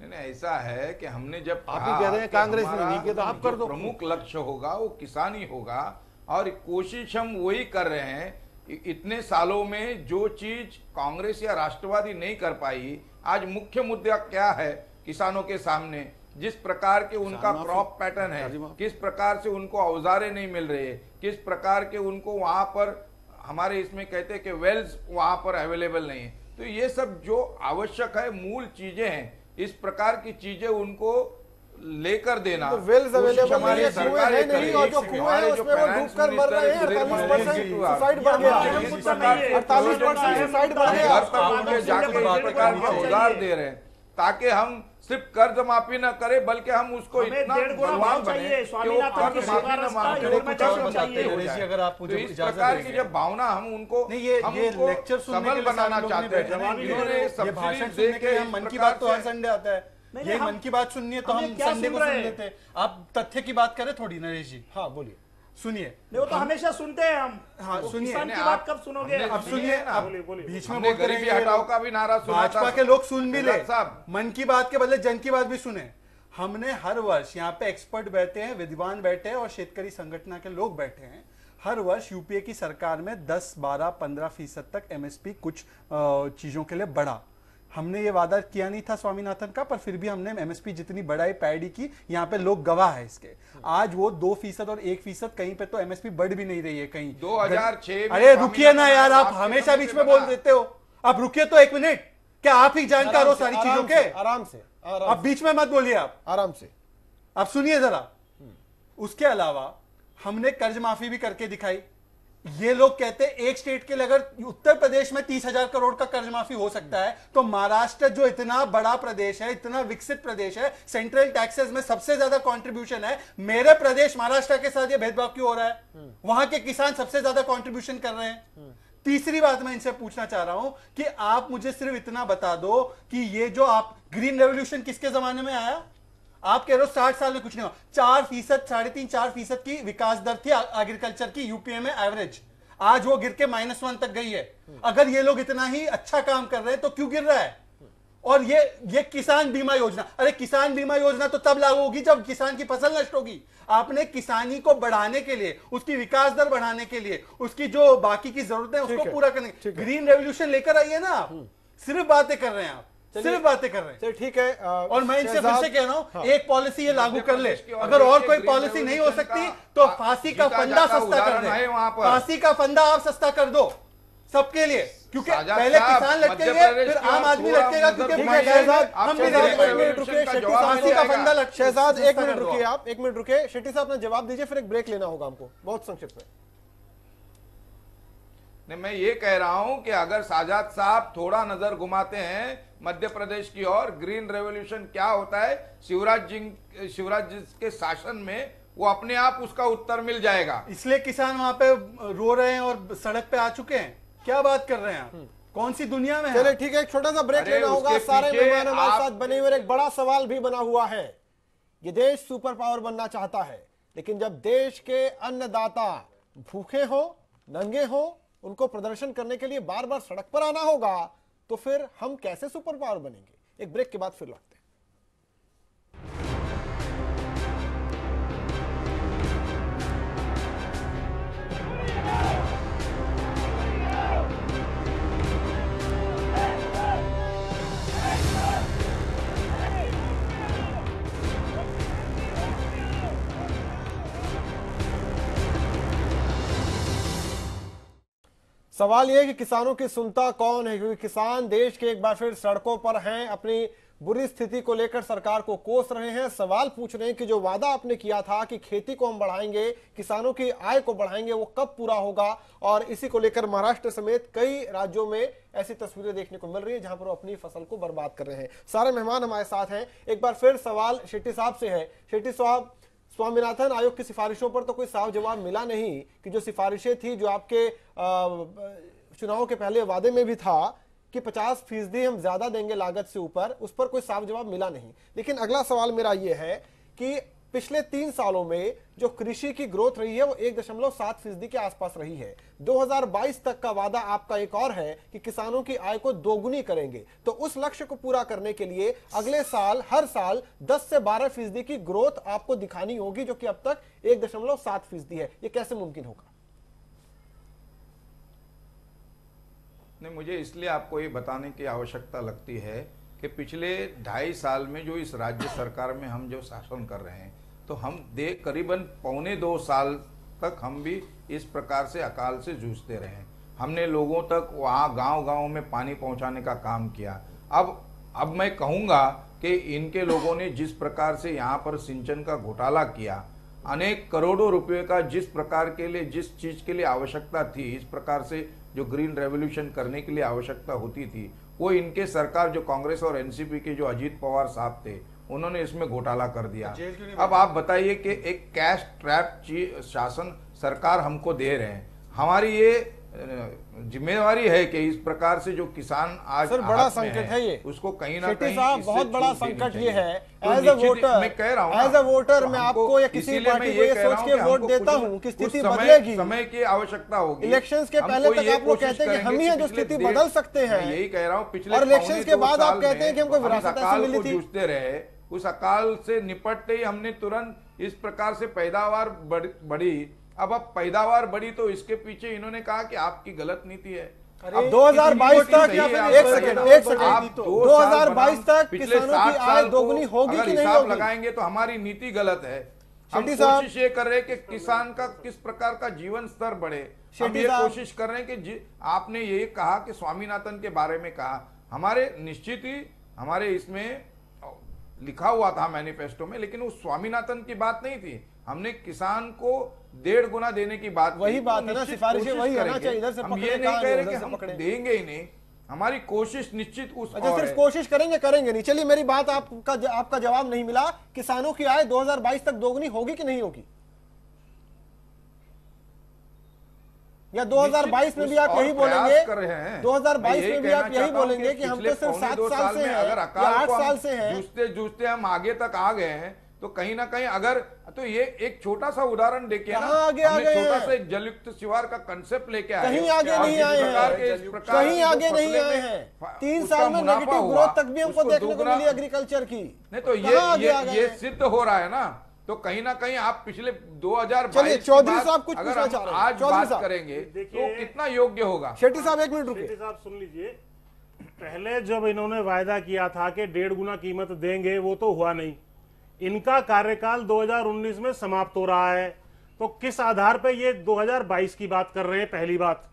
नहीं, ऐसा है कि हमने जब आप ही कह रहे हैं कांग्रेस ने नहीं किया तो आप कर दो। प्रमुख लक्ष्य होगा वो किसान ही होगा, और कोशिश हम वही कर रहे हैं। इतने सालों में जो चीज कांग्रेस या राष्ट्रवादी नहीं कर पाई, आज मुख्य मुद्दा क्या है किसानों के सामने? जिस प्रकार के उनका क्रॉप पैटर्न है, किस प्रकार से उनको औजारे नहीं मिल रहे, किस प्रकार के उनको वहां पर हमारे इसमें कहते हैं कि वेल्स वहां पर अवेलेबल नहीं है। तो ये सब जो आवश्यक है मूल चीजें हैं, इस प्रकार की चीजें उनको लेकर देना। तो वेल्स अवेलेबल हमारी सरकार है नहीं, और जो कुएं हैं उसमें वो डूबकर मर रहे हैं। 48% सुसाइड बढ़ गया, 48% सुसाइड बढ़ गया। घर पर उनके जाके इस प्रकार के औजार दे रहे हैं ताकि हम सिर्फ कर्ज माफी न करे, बल्कि हम उसको इतना बलवान बने कि वो कर्ज माफी न मांगे। अगर आप मुझे इस प्रकार की जब भावना हम उनको लेक्चर सबल बनाना चाहते हैं। इन्होंने भाषण सुनने के हम मन की बात तो हर संडे आता है, ये मन की बात सुननी है तो हम संडे को सुन लेते हैं। आप तथ्य की बात करें थोड़ी, नरेश जी। हाँ बोलिए। सुनिए, वो तो हमेशा सुनते हैं हम। हाँ सुनिए, किसान की बात कब सुनोगे? अब सुनिए, अब बीच में बोलते गरीबी हटाओ का भी नारा सुना, भाजपा के लोग सुन भी ले, मन की बात के बदले जन की बात भी सुने। हमने हर वर्ष यहाँ पे एक्सपर्ट बैठे हैं, विद्वान बैठे हैं और शेतकरी संगठन के लोग बैठे हैं। हर वर्ष यूपीए की सरकार में 10, 12, 15% तक एमएसपी कुछ चीजों के लिए बढ़ा। हमने ये वादा किया नहीं था स्वामीनाथन का, पर फिर भी हमने एमएसपी जितनी बढ़ाई पैडी की, यहाँ पे लोग गवाह है इसके। आज वो 2% और 1%, कहीं पे तो एमएसपी बढ़ भी नहीं रही है कहीं। 2006 अरे रुकिए ना यार, आप हमेशा बीच में बोल देते हो। आप रुकिए तो 1 मिनट, क्या आप ही जानकार हो सारी चीजों के? आराम से आप बीच में मत बोलिए, आप आराम से आप सुनिए जरा। उसके अलावा हमने कर्ज माफी भी करके दिखाई। ये लोग कहते हैं एक स्टेट के लिए अगर उत्तर प्रदेश में 30,000 करोड़ का कर्ज माफी हो सकता है, तो महाराष्ट्र जो इतना बड़ा प्रदेश है, इतना विकसित प्रदेश है, सेंट्रल टैक्सेस में सबसे ज्यादा कंट्रीब्यूशन है, मेरे प्रदेश महाराष्ट्र के साथ ये भेदभाव क्यों हो रहा है? वहां के किसान सबसे ज्यादा कंट्रीब्यूशन कर रहे हैं। तीसरी बात मैं इनसे पूछना चाह रहा हूं कि आप मुझे सिर्फ इतना बता दो कि ये जो आप ग्रीन रेवोल्यूशन किसके जमाने में आया? आप कह रहे हो 60 साल में कुछ नहीं हुआ। 4%, 3.5-4% की विकास दर थी एग्रीकल्चर की यूपीए में एवरेज, आज वो गिर के -1 तक गई है। अगर ये लोग इतना ही अच्छा काम कर रहे हैं तो क्यों गिर रहा है? और ये किसान बीमा योजना, अरे किसान बीमा योजना तो तब लागू होगी जब किसान की फसल नष्ट होगी। आपने किसानी को बढ़ाने के लिए, उसकी विकास दर बढ़ाने के लिए, उसकी जो बाकी की जरूरतें हैं उसको पूरा करने, ग्रीन रेवोल्यूशन लेकर आइए ना। आप सिर्फ बातें कर रहे हैं, आप सिर्फ बातें कर रहे हैं। ठीक है। और मैं इनसे फिर से कह रहा हूं, एक पॉलिसी ये लागू कर ले, अगर और कोई पॉलिसी नहीं हो सकती तो फांसी का फंदा सस्ता कर दे। फांसी का फंदा आप सस्ता कर दो सबके लिए, क्योंकि पहले किसान लटकेंगे फिर आम आदमी लटकेगा, क्योंकि हम फांसी का फंदा लट। शहजाद एक मिनट रुकिए, आप 1 मिनट रुकिए। शेट्टी साहब अपना जवाब दीजिए, फिर एक ब्रेक लेना होगा हमको, बहुत संक्षिप्त में। मैं ये कह रहा हूं कि अगर साजाद साहब थोड़ा नजर घुमाते हैं मध्य प्रदेश की ओर, ग्रीन रेवोल्यूशन क्या होता है शिवराज जी के शासन में, वो अपने आप उसका उत्तर मिल जाएगा। इसलिए किसान वहां पे रो रहे हैं और सड़क पे आ चुके हैं। क्या बात कर रहे हैं आप? कौन सी दुनिया में? चलिए ठीक है, एक छोटा सा ब्रेक लेना होगा। सारे मेहमान हमारे साथ बने हुए। एक बड़ा सवाल भी बना हुआ है, ये देश सुपर पावर बनना चाहता है, लेकिन जब देश के अन्नदाता भूखे हो, नंगे हो, उनको प्रदर्शन करने के लिए बार बार सड़क पर आना होगा, तो फिर हम कैसे सुपर पावर बनेंगे? एक ब्रेक के बाद फिर लौटते हैं। सवाल यह है कि किसानों की सुनता कौन है, क्योंकि किसान देश के एक बार फिर सड़कों पर हैं, अपनी बुरी स्थिति को लेकर सरकार को कोस रहे हैं, सवाल पूछ रहे हैं कि जो वादा आपने किया था कि खेती को हम बढ़ाएंगे, किसानों की आय को बढ़ाएंगे, वो कब पूरा होगा। और इसी को लेकर महाराष्ट्र समेत कई राज्यों में ऐसी तस्वीरें देखने को मिल रही है जहां पर वो अपनी फसल को बर्बाद कर रहे हैं। सारे मेहमान हमारे साथ हैं। एक बार फिर सवाल शेट्टी साहब से है। शेट्टी साहब, स्वामीनाथन आयोग की सिफारिशों पर तो कोई साफ जवाब मिला नहीं कि जो सिफारिशें थी, जो आपके चुनाव के पहले वादे में भी था कि 50% हम ज्यादा देंगे लागत से ऊपर, उस पर कोई साफ जवाब मिला नहीं। लेकिन अगला सवाल मेरा यह है कि पिछले 3 सालों में जो कृषि की ग्रोथ रही है वो 1.7% के आसपास रही है। 2022 तक का वादा आपका एक और है कि किसानों की आय को दोगुनी करेंगे, तो उस लक्ष्य को पूरा करने के लिए अगले साल हर साल 10 से 12% की ग्रोथ आपको दिखानी होगी, जो कि अब तक 1.7% है। ये कैसे मुमकिन होगा? नहीं, मुझे इसलिए आपको ये बताने की आवश्यकता लगती है कि पिछले 2.5 साल में जो इस राज्य सरकार में हम जो शासन कर रहे हैं, तो हम करीबन 1.25 साल तक हम भी इस प्रकार से अकाल से जूझते रहे हैं। हमने लोगों तक वहाँ गांव-गांव में पानी पहुँचाने का काम किया। अब मैं कहूँगा कि इनके लोगों ने जिस प्रकार से यहाँ पर सिंचन का घोटाला किया, अनेक करोड़ों रुपए का जिस प्रकार के लिए, जिस चीज के लिए आवश्यकता थी, इस प्रकार से जो ग्रीन रेवोल्यूशन करने के लिए आवश्यकता होती थी, वो इनके सरकार जो कांग्रेस और एनसीपी के जो अजीत पवार साहब थे, उन्होंने इसमें घोटाला कर दिया। अब आप बताइए कि एक कैश ट्रैप शासन सरकार हमको दे रहे हैं। हमारी ये जिम्मेवारी है कि इस प्रकार से जो किसान आज सर बड़ा संकट है ये, उसको कहीं ना कहीं बहुत बड़ा संकट ये है। तो एज अ वोटर, मैं कह रहा हूं, एज अ वोटर मैं आपको या किसी पार्टी को ये सोच के वोट देता हूं कि स्थिति बदलेगी, समय की आवश्यकता होगी। इलेक्शंस के पहले तक आप लोग कहते हैं कि हम ही हैं जो स्थिति बदल सकते हैं, यही कह रहा हूं। पिछले और इलेक्शंस के बाद आप कहते हैं कि हमको विरासत ऐसी मिली थी। जूझते रहे, उस अकाल से निपटते ही हमने तुरंत इस प्रकार से पैदावार बढ़ी। अब पैदावार बढ़ी तो इसके पीछे इन्होंने कहा कि आपकी गलत नीति है। अब 2022 तक, एक सेकंड 2022 तक किसानों की आय दोगुनी होगी कि नहीं होगी? लगाएंगे तो हमारी नीति गलत है। हम कोशिश ये कर रहे हैं कि किसान का किस प्रकार का जीवन स्तर बढ़े। हम ये कोशिश कर रहे हैं कि आपने ये कहा कि स्वामीनाथन के बारे में कहा, हमारे निश्चित ही हमारे इसमें लिखा हुआ था मैनिफेस्टो में, लेकिन उस स्वामीनाथन की बात नहीं थी। हमने किसान को 1.5 गुना देने की बात, वही बात है ना, सिफारिशें वही है ना, चाहे इधर से हम ये नहीं कह रहे कि हम देंगे ही नहीं, हमारी कोशिश निश्चित उस अच्छा सिर्फ कोशिश करेंगे नहीं। चलिए मेरी बात आपका जवाब नहीं मिला। किसानों की आय 2022 तक दोगुनी होगी कि नहीं होगी? या 2022 में भी आप यही बोलेंगे, 2022 में भी आप यही बोलेंगे कि हम तो सिर्फ 7 साल से हैं या 8 साल से हैं, जूझते जूझते हम आगे तक आ गए हैं। तो कहीं ना कहीं अगर तो ये एक छोटा सा उदाहरण देखिए ना, हमने छोटा सा एक जलयुक्त शिवार का कंसेप्ट लेके आए, कहीं आगे नहीं आए हैं, कहीं आगे नहीं आए हैं। 3 साल में नेगेटिव ग्रोथ तक भी हमको देखने को मिली एग्रीकल्चर की। नहीं तो ये सिद्ध हो रहा है ना। तो कहीं ना कहीं आप पिछले 2022 चौधरी साहब कुछ अगर हम आज बात करेंगे तो कितना योग्य होगा। शेट्टी साहब 1 मिनट रुकिए। शेट्टी साहब सुन लीजिए, पहले जब इन्होंने वायदा किया था कि 1.5 गुना कीमत देंगे, वो तो हुआ नहीं। इनका कार्यकाल 2019 में समाप्त हो रहा है, तो किस आधार पे ये 2022 की बात कर रहे हैं, पहली बात।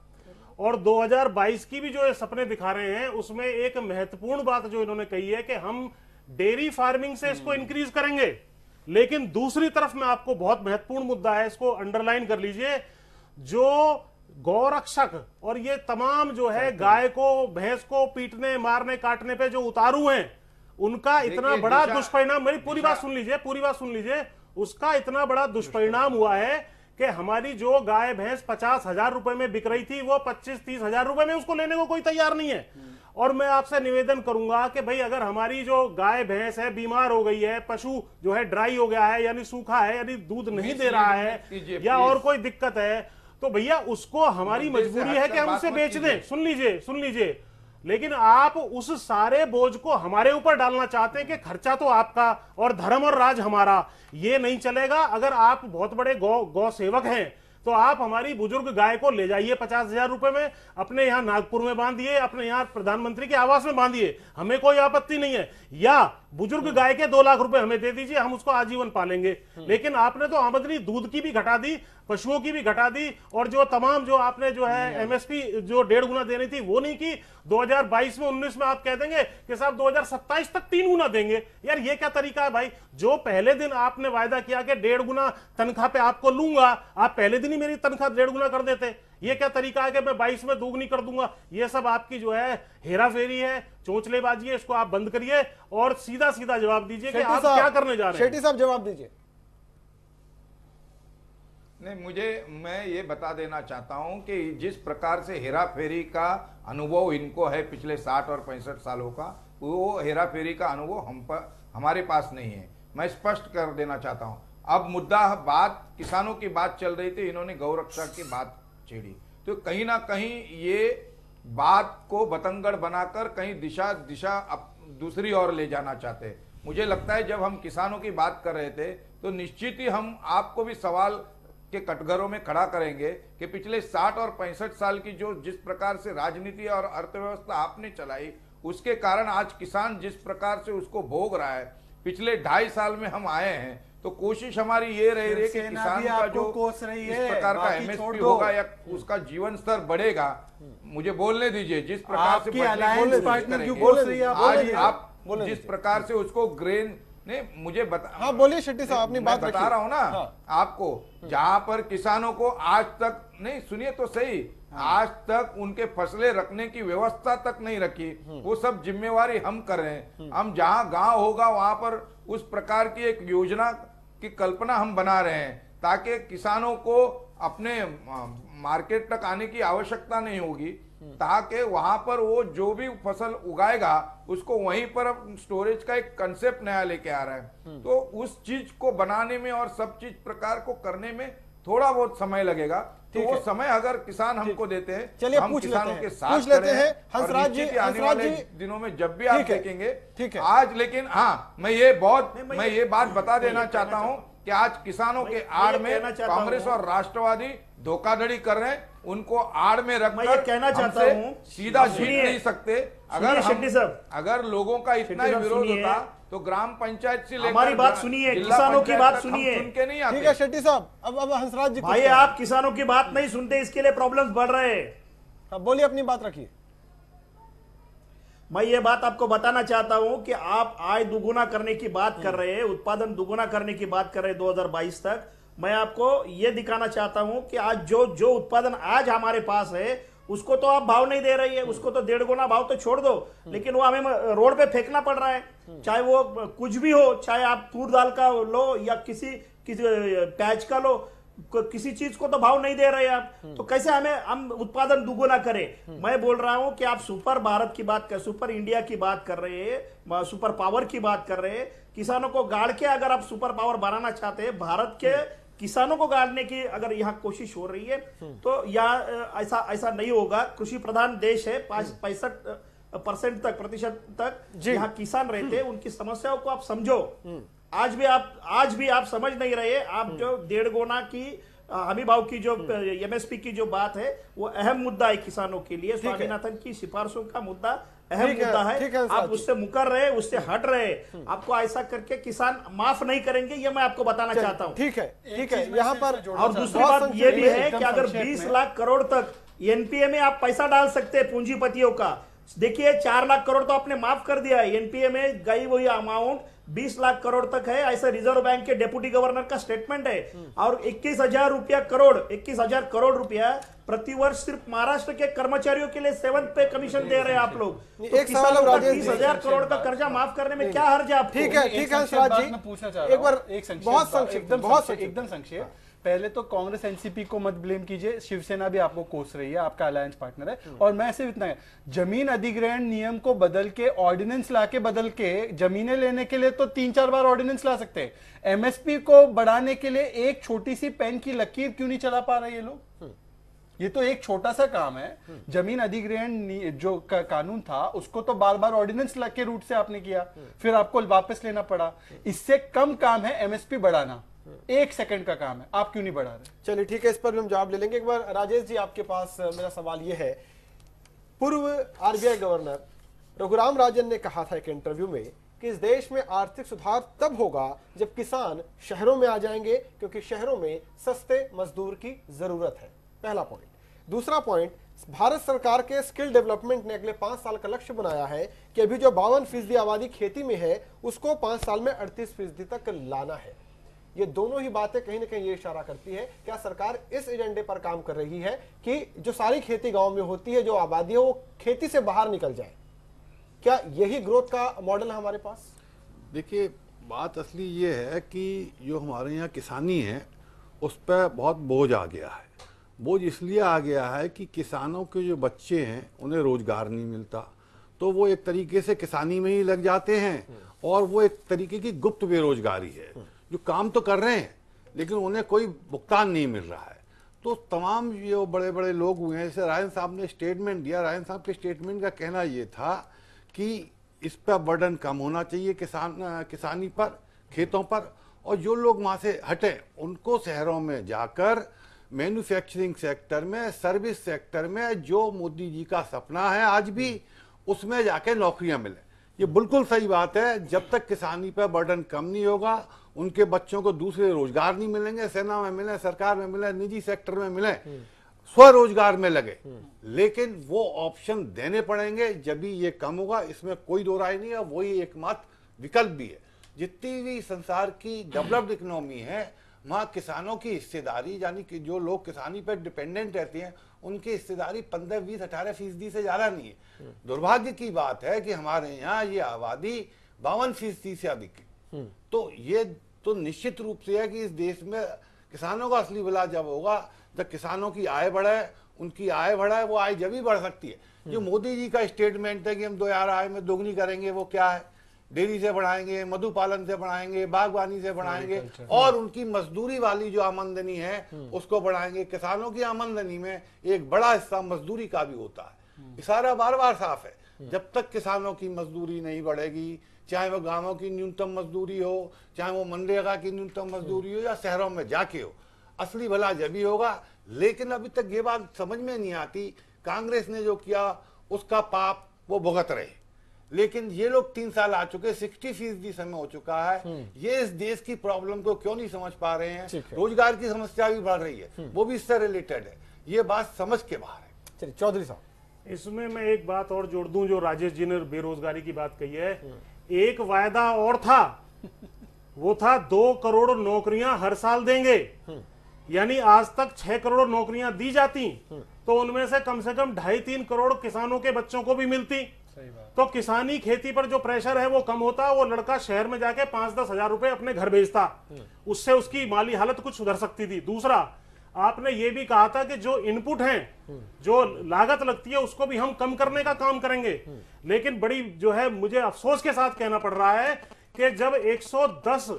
और 2022 की भी जो ये सपने दिखा रहे हैं, उसमें एक महत्वपूर्ण बात जो इन्होंने कही है कि हम डेयरी फार्मिंग से इसको इंक्रीज करेंगे। लेकिन दूसरी तरफ में आपको बहुत महत्वपूर्ण मुद्दा है, इसको अंडरलाइन कर लीजिए, जो गौरक्षक और ये तमाम जो है गाय को भैंस को पीटने मारने काटने पे जो उतारू हैं, उनका इतना बड़ा दुष्परिणाम, मेरी पूरी बात सुन लीजिए, उसका इतना बड़ा दुष्परिणाम हुआ है कि हमारी जो गाय भैंस 50,000 रुपए में बिक रही थी, वो 25-30 हजार रुपए में उसको लेने को कोई तैयार नहीं है। और मैं आपसे निवेदन करूंगा कि भाई अगर हमारी जो गाय भैंस है बीमार हो गई है, पशु जो है ड्राई हो गया है, यानी सूखा है, यानी दूध नहीं दे रहा है, या और कोई दिक्कत है, तो भैया उसको हमारी मजबूरी है कि हम उसे बेच दें। सुन लीजिए, लेकिन आप उस सारे बोझ को हमारे ऊपर डालना चाहते हैं कि खर्चा तो आपका और धर्म और राज हमारा। ये नहीं चलेगा। अगर आप बहुत बड़े गौ सेवक हैं तो आप हमारी बुजुर्ग गाय को ले जाइए 50,000 रुपए में, अपने यहां नागपुर में बांधिए, अपने यहां प्रधानमंत्री के आवास में बांधिए, हमें कोई आपत्ति नहीं है। या बुजुर्ग गाय के 2 लाख रुपए हमें दे दीजिए, हम उसको आजीवन पालेंगे। लेकिन आपने तो आमदनी दूध की भी घटा दी, पशुओं की भी घटा दी, और जो तमाम जो आपने जो है एमएसपी जो 1.5 गुना देनी थी वो नहीं की। 2022 में 19 में आप कह देंगे कि साहब 2027 तक 3 गुना देंगे। यार ये क्या तरीका है भाई? जो पहले दिन आपने वायदा किया कि 1.5 गुना तनख्वाह पे आपको लूंगा, आप पहले दिन ही मेरी तनख्वाह 1.5 गुना कर देते। ये क्या तरीका है कि मैं 22 में 2 गुनी कर दूंगा? ये सब आपकी जो है हेरा फेरी है, चोंचलेबाजी है, इसको आप बंद करिए और सीधा सीधा जवाब दीजिए कि आप क्या करने जा रहे हैं। शेट्टी साहब जवाब दीजिए। नहीं, मैं ये बता देना चाहता हूं कि जिस प्रकार से हेरा फेरी का अनुभव इनको है पिछले 60 और 65 सालों का, वो हेरा फेरी का अनुभव हमारे पास नहीं है। मैं स्पष्ट कर देना चाहता हूं। अब मुद्दा बात किसानों की बात चल रही थी, इन्होंने गौरक्षा की बात छेड़ी, तो कहीं ना कहीं ये बात को बतंगड़ बनाकर कहीं दिशा दूसरी ओर ले जाना चाहते हैं। मुझे लगता है जब हम किसानों की बात कर रहे थे तो निश्चित ही हम आपको भी सवाल के कटघरों में खड़ा करेंगे कि पिछले 60 और 65 साल की जिस प्रकार से राजनीति और अर्थव्यवस्था आपने चलाई, उसके कारण आज किसान जिस प्रकार से उसको भोग रहा है, पिछले 2.5 साल में हम आए हैं, तो कोशिश हमारी ये रही है कि किसान का जो इस प्रकार का एमएसपी होगा या उसका जीवन स्तर बढ़ेगा। मुझे बोलने दीजिए, जिस प्रकार से आज आप जिस प्रकार से उसको ग्रेन ने मुझे हाँ बोलिए शेट्टी साहब, अपनी बात बता रहा हूं ना आपको, जहां पर किसानों को आज तक नहीं, सुनिए तो सही, आज तक उनके फसलें रखने की व्यवस्था तक नहीं रखी, वो सब जिम्मेवारी हम कर रहे हैं। हम जहां गांव होगा वहां पर उस प्रकार की एक योजना की कल्पना हम बना रहे हैं ताकि किसानों को अपने मार्केट तक आने की आवश्यकता नहीं होगी, ताकि वहां पर वो जो भी फसल उगाएगा उसको वहीं पर स्टोरेज का एक कंसेप्ट नया लेके आ रहा है। तो उस चीज को बनाने में और सब चीज प्रकार को करने में थोड़ा बहुत समय लगेगा, तो वो समय अगर किसान हमको देते हैं, चलिए हम किसानों के साथ लेते हैं। हंसराज जी, आने वाले दिनों में जब भी आप देखेंगे, ठीक है आज, लेकिन हाँ मैं ये बात बता देना चाहता हूँ कि आज किसानों के आड़ में कांग्रेस और राष्ट्रवादी धोखाधड़ी कर रहे हैं, उनको आड़ में रख मैं कहना चाहता हूं, सीधा जीत नहीं सकते। अगर लोगों का इतना ही विरोध होता तो ग्राम पंचायत से लेकर हमारी बात सुनिए, किसानों की बात सुनिए, सुन के नहीं आते। ठीक है शेट्टी साहब, अब हंसराज जी भाई आप किसानों की बात नहीं सुनते, इसके लिए प्रॉब्लम्स बढ़ रहे हैं। बोलिए, अपनी बात रखिए। मैं ये बात आपको बताना चाहता हूं कि आप आय दुगुना करने की बात कर रहे हैं, उत्पादन दुगुना करने की बात कर रहे हैं 2022 तक। मैं आपको ये दिखाना चाहता हूं कि आज जो उत्पादन आज हमारे पास है उसको तो आप भाव नहीं दे रही है, उसको तो 1.5 गुना भाव तो छोड़ दो, लेकिन वो हमें रोड पे फेंकना पड़ रहा है। चाहे वो कुछ भी हो, चाहे आप तूर दाल का लो या किसी प्याज का लो, किसी चीज को तो भाव नहीं दे रहे आप, तो कैसे हम उत्पादन दुगुना करें। मैं बोल रहा हूं कि आप सुपर भारत की बात कर, सुपर इंडिया की बात कर रहे हैं, सुपर पावर की बात कर रहे हैं। किसानों को गाड़ के अगर आप सुपर पावर बनाना चाहते हैं, भारत के किसानों को गाड़ने की अगर यहाँ कोशिश हो रही है, तो यहाँ ऐसा नहीं होगा। कृषि प्रधान देश है, 65% तक प्रतिशत तक यहाँ किसान रहते हैं, उनकी समस्याओं को आप समझो। आज भी आप समझ नहीं रहे। आप जो 1.5 गुना की हमी भाव की जो एमएसपी की जो बात है, वो अहम मुद्दा है किसानों के लिए। स्वामीनाथन की सिफारिशों का मुद्दा अहम मुद्दा है। आप उससे मुकर रहे, उससे हट रहे। आपको ऐसा करके किसान माफ नहीं करेंगे, ये मैं आपको बताना चाहता हूं। ठीक है यहाँ पर। और दूसरी बात ये भी है कि अगर 20 लाख करोड़ तक एनपीए में आप पैसा डाल सकते हैं पूंजीपतियों का, देखिए 4 लाख करोड़ तो आपने माफ कर दिया है। एनपीए में गई हुई अमाउंट 20 लाख करोड़ तक है, ऐसा रिजर्व बैंक के डिप्टी गवर्नर का स्टेटमेंट है। और 21,000 करोड़ रुपया प्रतिवर्ष सिर्फ महाराष्ट्र के कर्मचारियों के लिए 7th पे कमीशन दे रहे हैं आप लोग। तो एक सवाल अब राजेश जी, 20,000 करोड़ का कर्जा माफ करने में क्या हर्ज है आपको? ठीक है हंसराज जी, मैं पूछना चाह रहा हूं, बहुत एकदम संक्षेप। पहले तो कांग्रेस एनसीपी को मत ब्लेम कीजिए, शिवसेना भी आपको कोस रही है, आपका अलायंस पार्टनर है। और मैं सिर्फ इतना है, जमीन अधिग्रहण नियम को बदल के ऑर्डिनेंस लाके बदल के जमीनें लेने के लिए तो 3-4 बार ऑर्डिनेंस ला सकते हैं। एमएसपी को बढ़ाने के लिए एक छोटी सी पेन की लकीर क्यों नहीं चला पा रहे ये लोग? ये तो एक छोटा सा काम है। जमीन अधिग्रहण जो कानून था, उसको तो बार बार ऑर्डिनेंस के रूट से आपने किया, फिर आपको वापस लेना पड़ा। इससे कम काम है एमएसपी बढ़ाना, 1 सेकंड का काम है, आप क्यों नहीं बढ़ा रहे? चलिए ठीक है, इस पर भी हम जवाब ले लेंगे। एक बार राजेश जी आपके पास मेरा सवाल यह है, पूर्व आरबीआई गवर्नर रघुराम राजन ने कहा था एक इंटरव्यू में कि इस देश में आर्थिक सुधार तब होगा जब किसान शहरों में आ जाएंगे, क्योंकि शहरों में सस्ते मजदूर की जरूरत है। पहला पॉइंट। दूसरा पॉइंट, भारत सरकार के स्किल डेवलपमेंट ने अगले 5 साल का लक्ष्य बनाया है कि अभी जो 52% आबादी खेती में है, उसको 5 साल में 38% तक लाना है। ये दोनों ही बातें कहीं ना कहीं ये इशारा करती है, क्या सरकार इस एजेंडे पर काम कर रही है कि जो सारी खेती गांव में होती है, जो आबादी है, वो खेती से बाहर निकल जाए? क्या यही ग्रोथ का मॉडल है हमारे पास? देखिए, बात असली ये है कि जो हमारे यहाँ किसानी है, उस पर बहुत बोझ आ गया है। बोझ इसलिए आ गया है कि किसानों के जो बच्चे हैं, उन्हें रोजगार नहीं मिलता, तो वो एक तरीके से किसानी में ही लग जाते हैं, और वो एक तरीके की गुप्त बेरोजगारी है। जो काम तो कर रहे हैं, लेकिन उन्हें कोई भुगतान नहीं मिल रहा है। तो तमाम जो बड़े बड़े लोग हुए हैं, जैसे राजन साहब ने स्टेटमेंट दिया, राजन साहब के स्टेटमेंट का कहना ये था कि इस पर बर्डन कम होना चाहिए किसानी पर, खेतों पर, और जो लोग वहाँ से हटे उनको शहरों में जाकर मैन्युफैक्चरिंग सेक्टर में, सर्विस सेक्टर में, जो मोदी जी का सपना है आज भी, उसमें जाके नौकरियां मिले। ये बिल्कुल सही बात है। जब तक किसानी पर बर्डन कम नहीं होगा, उनके बच्चों को दूसरे रोजगार नहीं मिलेंगे, सेना में मिले, सरकार में मिले, निजी सेक्टर में मिले, स्वरोजगार में लगे, लेकिन वो ऑप्शन देने पड़ेंगे, जब भी ये कम होगा, इसमें कोई दो राय नहीं है। वही एकमात्र विकल्प भी है। जितनी भी संसार की डेवलप्ड इकोनॉमी है, वहाँ किसानों की हिस्सेदारी, यानी कि जो लोग किसानी पर डिपेंडेंट रहते हैं, उनकी हिस्सेदारी 15, 20, 18% से ज्यादा नहीं है। दुर्भाग्य की बात है कि हमारे यहाँ ये आबादी 52% से अधिक है। तो ये तो निश्चित रूप से है कि इस देश में किसानों का असली भला जब होगा, जब किसानों की आय बढ़े, उनकी आय बढ़े, वो आय जब ही बढ़ सकती है। जो मोदी जी का स्टेटमेंट है कि हम 2000 आय में दोगुनी करेंगे, वो क्या है? डेयरी से बढ़ाएंगे, मधुपालन से बढ़ाएंगे, बागवानी से बढ़ाएंगे, और उनकी मजदूरी वाली जो आमदनी है उसको बढ़ाएंगे। किसानों की आमदनी में एक बड़ा हिस्सा मजदूरी का भी होता है। इशारा बार बार साफ है। जब तक किसानों की मजदूरी नहीं बढ़ेगी, चाहे वो गांवों की न्यूनतम मजदूरी हो, चाहे वो मनरेगा की न्यूनतम मजदूरी हो, या शहरों में जाके हो, असली भला जब ही होगा। लेकिन अभी तक ये बात समझ में नहीं आती, कांग्रेस ने जो किया उसका पाप वो भुगत रहे। लेकिन ये लोग 3 साल आ चुके, 60% समय हो चुका है। ये इस देश की प्रॉब्लम को क्यों नहीं समझ पा रहे हैं? रोजगार की समस्या भी बढ़ रही है, वो भी इससे रिलेटेड है। ये बात समझ के बाहर है। चलिए चौधरी साहब, इसमें मैं एक बात और जोड़ दूं, जो राजेश जी ने बेरोजगारी की बात कही है। एक वायदा और था, वो था 2 करोड़ नौकरियां हर साल देंगे। यानी आज तक 6 करोड़ नौकरियां दी जाती, तो उनमें से कम 2.5-3 करोड़ किसानों के बच्चों को भी मिलती। तो किसानी खेती पर जो प्रेशर है वो कम होता, वो लड़का शहर में जाके 5-10 हजार रुपए अपने घर भेजता, उससे उसकी माली हालत कुछ सुधर सकती थी। दूसरा, आपने ये भी कहा था कि जो इनपुट हैं, जो लागत लगती है, उसको भी हम कम करने का काम करेंगे। लेकिन बड़ी जो है, मुझे अफसोस के साथ कहना पड़ रहा है कि जब 110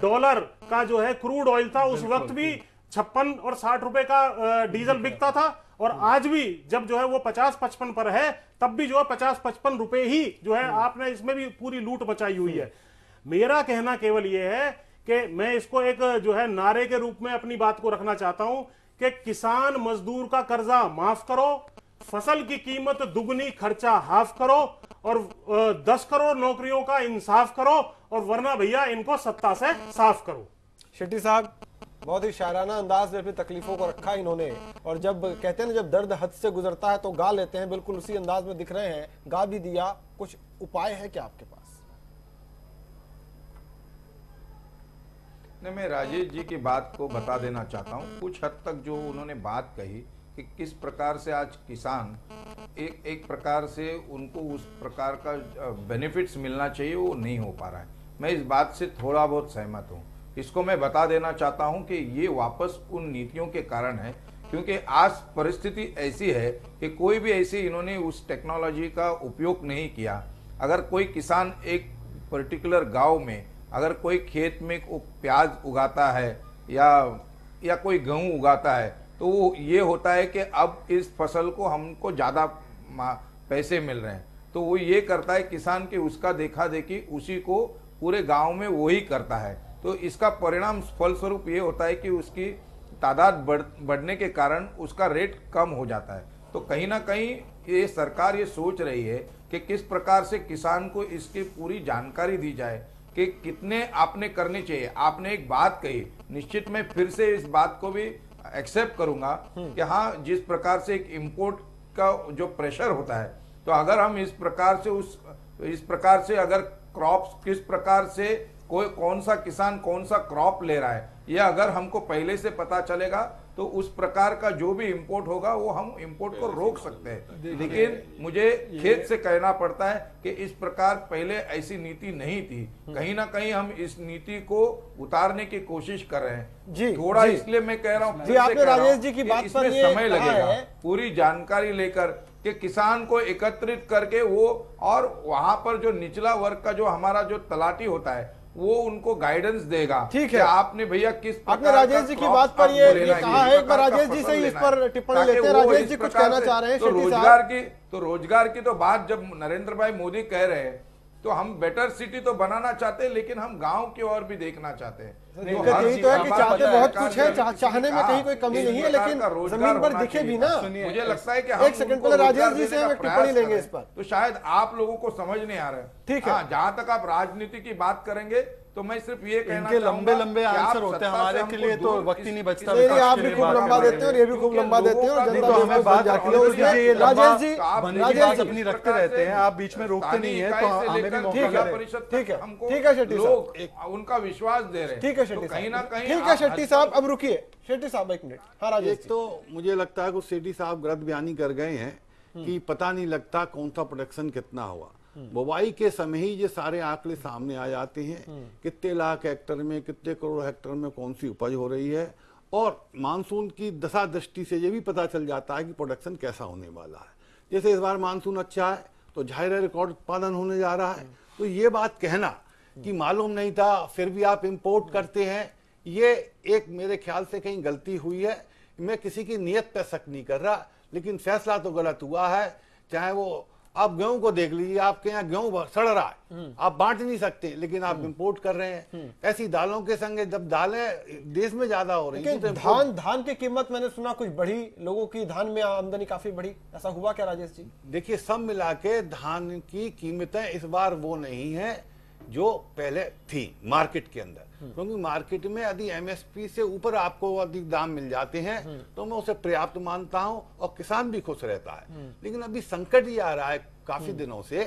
डॉलर का जो है क्रूड ऑयल था, उस वक्त भी 56 और 60 रुपए का डीजल बिकता था, और आज भी जब जो है वो 50-55 पर है, तब भी जो है 50-55 रुपए ही जो है, आपने इसमें भी पूरी लूट मचाई हुई है। मेरा कहना केवल ये है कि मैं इसको एक जो है नारे के रूप में अपनी बात को रखना चाहता हूं कि किसान मजदूर का कर्जा माफ करो, फसल की कीमत दुगनी, खर्चा हाफ करो, और 10 करोड़ नौकरियों का इंसाफ करो, और वरना भैया इनको सत्ता से साफ करो। शेट्टी साहब, बहुत ही शायराना अंदाज में अपनी तकलीफों को रखा इन्होंने, और जब कहते हैं ना, जब दर्द हद से गुजरता है तो गा लेते हैं, बिल्कुल उसी अंदाज में दिख रहे हैं, गा भी दिया। कुछ उपाय है क्या आपके पास? नहीं, मैं राजेश जी की बात को बता देना चाहता हूँ। कुछ हद तक जो उन्होंने बात कही कि किस प्रकार से आज किसान एक प्रकार से उनको उस प्रकार का बेनिफिट्स मिलना चाहिए, वो नहीं हो पा रहा है। मैं इस बात से थोड़ा बहुत सहमत हूँ। इसको मैं बता देना चाहता हूँ कि ये वापस उन नीतियों के कारण है, क्योंकि आज परिस्थिति ऐसी है कि कोई भी ऐसी इन्होंने उस टेक्नोलॉजी का उपयोग नहीं किया। अगर कोई किसान एक पर्टिकुलर गांव में अगर कोई खेत में प्याज उगाता है या कोई गेहूं उगाता है, तो वो ये होता है कि अब इस फसल को हमको ज़्यादा पैसे मिल रहे हैं, तो वो ये करता है किसान की उसका देखा देखी उसी को पूरे गांव में वही करता है। तो इसका परिणाम फलस्वरूप ये होता है कि उसकी तादाद बढ़ने के कारण उसका रेट कम हो जाता है। तो कहीं ना कहीं ये सरकार ये सोच रही है कि किस प्रकार से किसान को इसकी पूरी जानकारी दी जाए कि कितने आपने करने चाहिए। आपने एक बात कही, निश्चित मैं फिर से इस बात को भी एक्सेप्ट करूंगा कि हाँ, जिस प्रकार से एक इंपोर्ट का जो प्रेशर होता है, तो अगर हम इस प्रकार से अगर क्रॉप्स किस प्रकार से कोई कौन सा किसान कौन सा क्रॉप ले रहा है, ये अगर हमको पहले से पता चलेगा तो उस प्रकार का जो भी इंपोर्ट होगा वो हम इंपोर्ट को रोक सकते हैं। लेकिन मुझे खेद से कहना पड़ता है कि इस प्रकार पहले ऐसी नीति नहीं थी। कहीं ना कहीं हम इस नीति को उतारने की कोशिश कर रहे हैं जी, थोड़ा जी, इसलिए मैं कह रहा हूँ जी, आपने राजेश जी की बात पर ये समय लगेगा पूरी जानकारी लेकर कि किसान को एकत्रित करके वो, और वहां पर जो निचला वर्ग का जो हमारा जो तलाटी होता है वो उनको गाइडेंस देगा। ठीक है, आपने भैया किस आपने राजेश जी की बात पर ये कहा है, एक बार राजेश जी से इस पर टिप्पणी लेते हैं। राजेश जी कुछ कहना चाह रहे हैं। तो रोजगार की तो बात जब नरेंद्र भाई मोदी कह रहे हैं, तो हम बेटर सिटी तो बनाना चाहते हैं, लेकिन हम गांव की ओर भी देखना चाहते हैं। यही तो है कि चाहते बहुत कुछ है, चाहने में कहीं कोई कमी नहीं है, लेकिन जमीन पर दिखे भी ना। मुझे लगता है कि एक सेकंड पहले राजेश जी से हम टिप्पणी लेंगे इस पर, तो शायद आप लोगों को समझ नहीं आ रहा है। ठीक है, जहां तक आप राजनीति की बात करेंगे तो मैं सिर्फ ये कहना चाहूंगा, लंबे आंसर होते हैं हमारे के लिए, तो वक्त ही नहीं बचता। आप भी खूब लंबा देते हैं और ये भी खूब लंबा देते हैं, और जनता हमें बात राजेश जी अपनी रखते रहते हैं, आप बीच में रोकते नहीं है, तो हमें भी मौका परिषद ठीक है, ठीक है शेट्टी साहब, उनका विश्वास दे रहे हैं। ठीक है शेट्टी साहब, ठीक है शेट्टी साहब, अब रुकिए शेट्टी साहब एक मिनट। हाँ राजेश, एक तो मुझे लगता है कि शेट्टी साहब गलत बयानी कर गए हैं कि पता नहीं लगता कौन सा प्रोडक्शन कितना हुआ। बुवाई के समय ही ये सारे आंकड़े सामने आ जाते हैं, कितने लाख हेक्टर में, कितने करोड़ हेक्टर में कौन सी उपज हो रही है, और मानसून की दशा दृष्टि से ये भी पता चल जाता है कि प्रोडक्शन कैसा होने वाला है। जैसे इस बार मानसून अच्छा है तो जाहिर है रिकॉर्ड उत्पादन होने जा रहा है। तो ये बात कहना कि मालूम नहीं था फिर भी आप इंपोर्ट करते हैं, ये एक मेरे ख्याल से कहीं गलती हुई है। मैं किसी की नीयत पर शक नहीं कर रहा, लेकिन फैसला तो गलत हुआ है। चाहे वो आप गेहूं को देख लीजिए, आपके यहाँ गेहूं सड़ रहा है, आप बांट नहीं सकते, लेकिन आप इंपोर्ट कर रहे हैं। ऐसी दालों के संगे जब दालें देश में ज्यादा हो रही है, धान की कीमत मैंने सुना कुछ बढ़ी, लोगों की धान में आमदनी काफी बढ़ी, ऐसा हुआ क्या राजेश जी? देखिए, सब मिला के धान की कीमतें इस बार वो नहीं है जो पहले थी मार्केट के अंदर, क्योंकि मार्केट में यदि एमएसपी से ऊपर आपको अधिक दाम मिल जाते हैं तो मैं उसे पर्याप्त मानता हूं और किसान भी खुश रहता है। लेकिन अभी संकट ये आ रहा है काफी दिनों से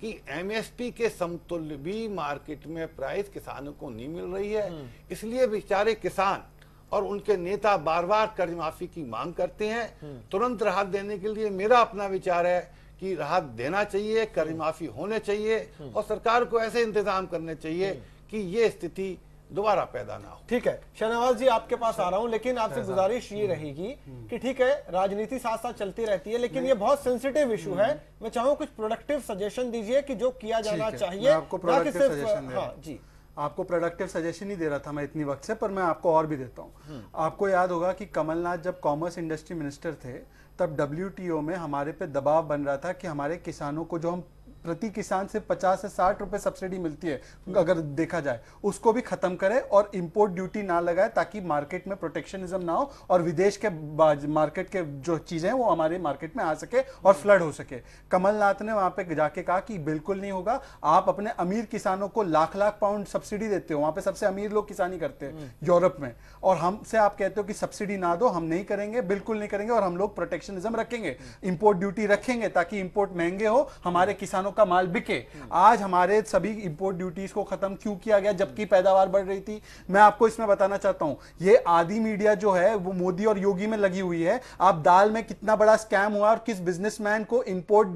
कि एमएसपी के समतुल्य भी मार्केट में प्राइस किसानों को नहीं मिल रही है। इसलिए बेचारे किसान और उनके नेता बार बार कर्ज माफी की मांग करते हैं। तुरंत राहत देने के लिए मेरा अपना विचार है कि राहत देना चाहिए, कर्ज माफी होने चाहिए और सरकार को ऐसे इंतजाम करने चाहिए कि ये स्थिति दोबारा पैदा ना हो। ठीक है शहनवाज जी, आपके पास आ रहा हूं, लेकिन आपसे गुजारिश ये रहेगी कि ठीक है राजनीति साथ साथ चलती रहती है, लेकिन ये बहुत सेंसिटिव इशू है। मैं चाहूँ कुछ प्रोडक्टिव सजेशन दीजिए कि जो किया जाना चाहिए। आपको प्रोडक्टिव सजेशन हाँ जी, आपको प्रोडक्टिव सजेशन ही दे रहा था मैं इतनी वक्त से, पर मैं आपको और भी देता हूँ। आपको याद होगा कि कमलनाथ जब कॉमर्स इंडस्ट्री मिनिस्टर थे तब WTO में हमारे पे दबाव बन रहा था कि हमारे किसानों को जो हम प्रति किसान से 50 से 60 रुपए सब्सिडी मिलती है अगर देखा जाए, उसको भी खत्म करे और इंपोर्ट ड्यूटी ना लगाए ताकि मार्केट में प्रोटेक्शनिज्म ना हो और विदेश के मार्केट के जो चीजें हैं वो हमारे मार्केट में आ सके और फ्लड हो सके। कमलनाथ ने वहां पे जाके कहा कि बिल्कुल नहीं होगा, आप अपने अमीर किसानों को लाख लाख पाउंड सब्सिडी देते हो, वहां पे सबसे अमीर लोग किसानी करते हैं यूरोप में, और हमसे आप कहते हो कि सब्सिडी ना दो, हम नहीं करेंगे, बिल्कुल नहीं करेंगे, और हम लोग प्रोटेक्शनिज्म रखेंगे, इंपोर्ट ड्यूटी रखेंगे ताकि इंपोर्ट महंगे हो, हमारे किसानों का माल बिके। आज हमारे सभी इंपोर्ट ड्यूटीज को खत्म क्यों किया गया जबकि पैदावार बढ़ रही थी? मैं आपको इसमें बताना चाहता हूं, ये आदि मीडिया जो है वो मोदी और योगी में लगी हुई है। आप दाल में कितना बड़ा स्कैम हुआ और किस बिजनेसमैन को इंपोर्ट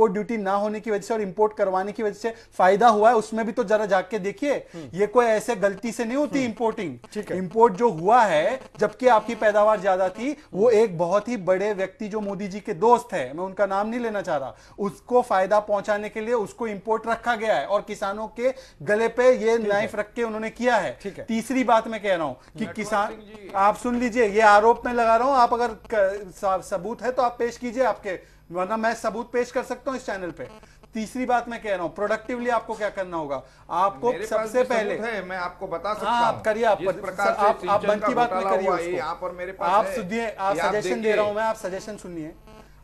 ड्यूटी ना होने की वजह से और इंपोर्ट करवाने की वजह से फायदा हुआ है, उसमें भी तो जरा जाग के देखिए। ये कोई ऐसे गलती से नहीं होती इंपोर्टिंग। इंपोर्ट जो हुआ है जबकि आपकी पैदावार ज्यादा थी, वो एक बहुत ही बड़े व्यक्ति जो मोदी जी के दोस्त है, मैं उनका नाम नहीं लेना चाह रहा, उसको फायदा पहुंचाने के लिए उसको इंपोर्ट रखा गया है और किसानों के गले पे ये नाइफ रख के उन्होंने किया है। तीसरी बात मैं कह रहा हूं कि किसान, आप सुन लीजिए, ये आरोप मैं लगा रहा हूं, आप अगर सबूत है तो आप पेश कीजिए आपके, वरना मैं सबूत पेश कर सकता हूं इस चैनल पे। तीसरी बात मैं कह रहा हूं, प्रोडक्टिवली आपको क्या करना होगा, आपको सबसे पहले है, मैं आपको बता सकता हूं, आप करिए, आप मन की बात में करिए, यहाँ पर मेरे पास आप सुनिए, आप सजेशन दे रहा हूं मैं, आप सजेशन सुनिए।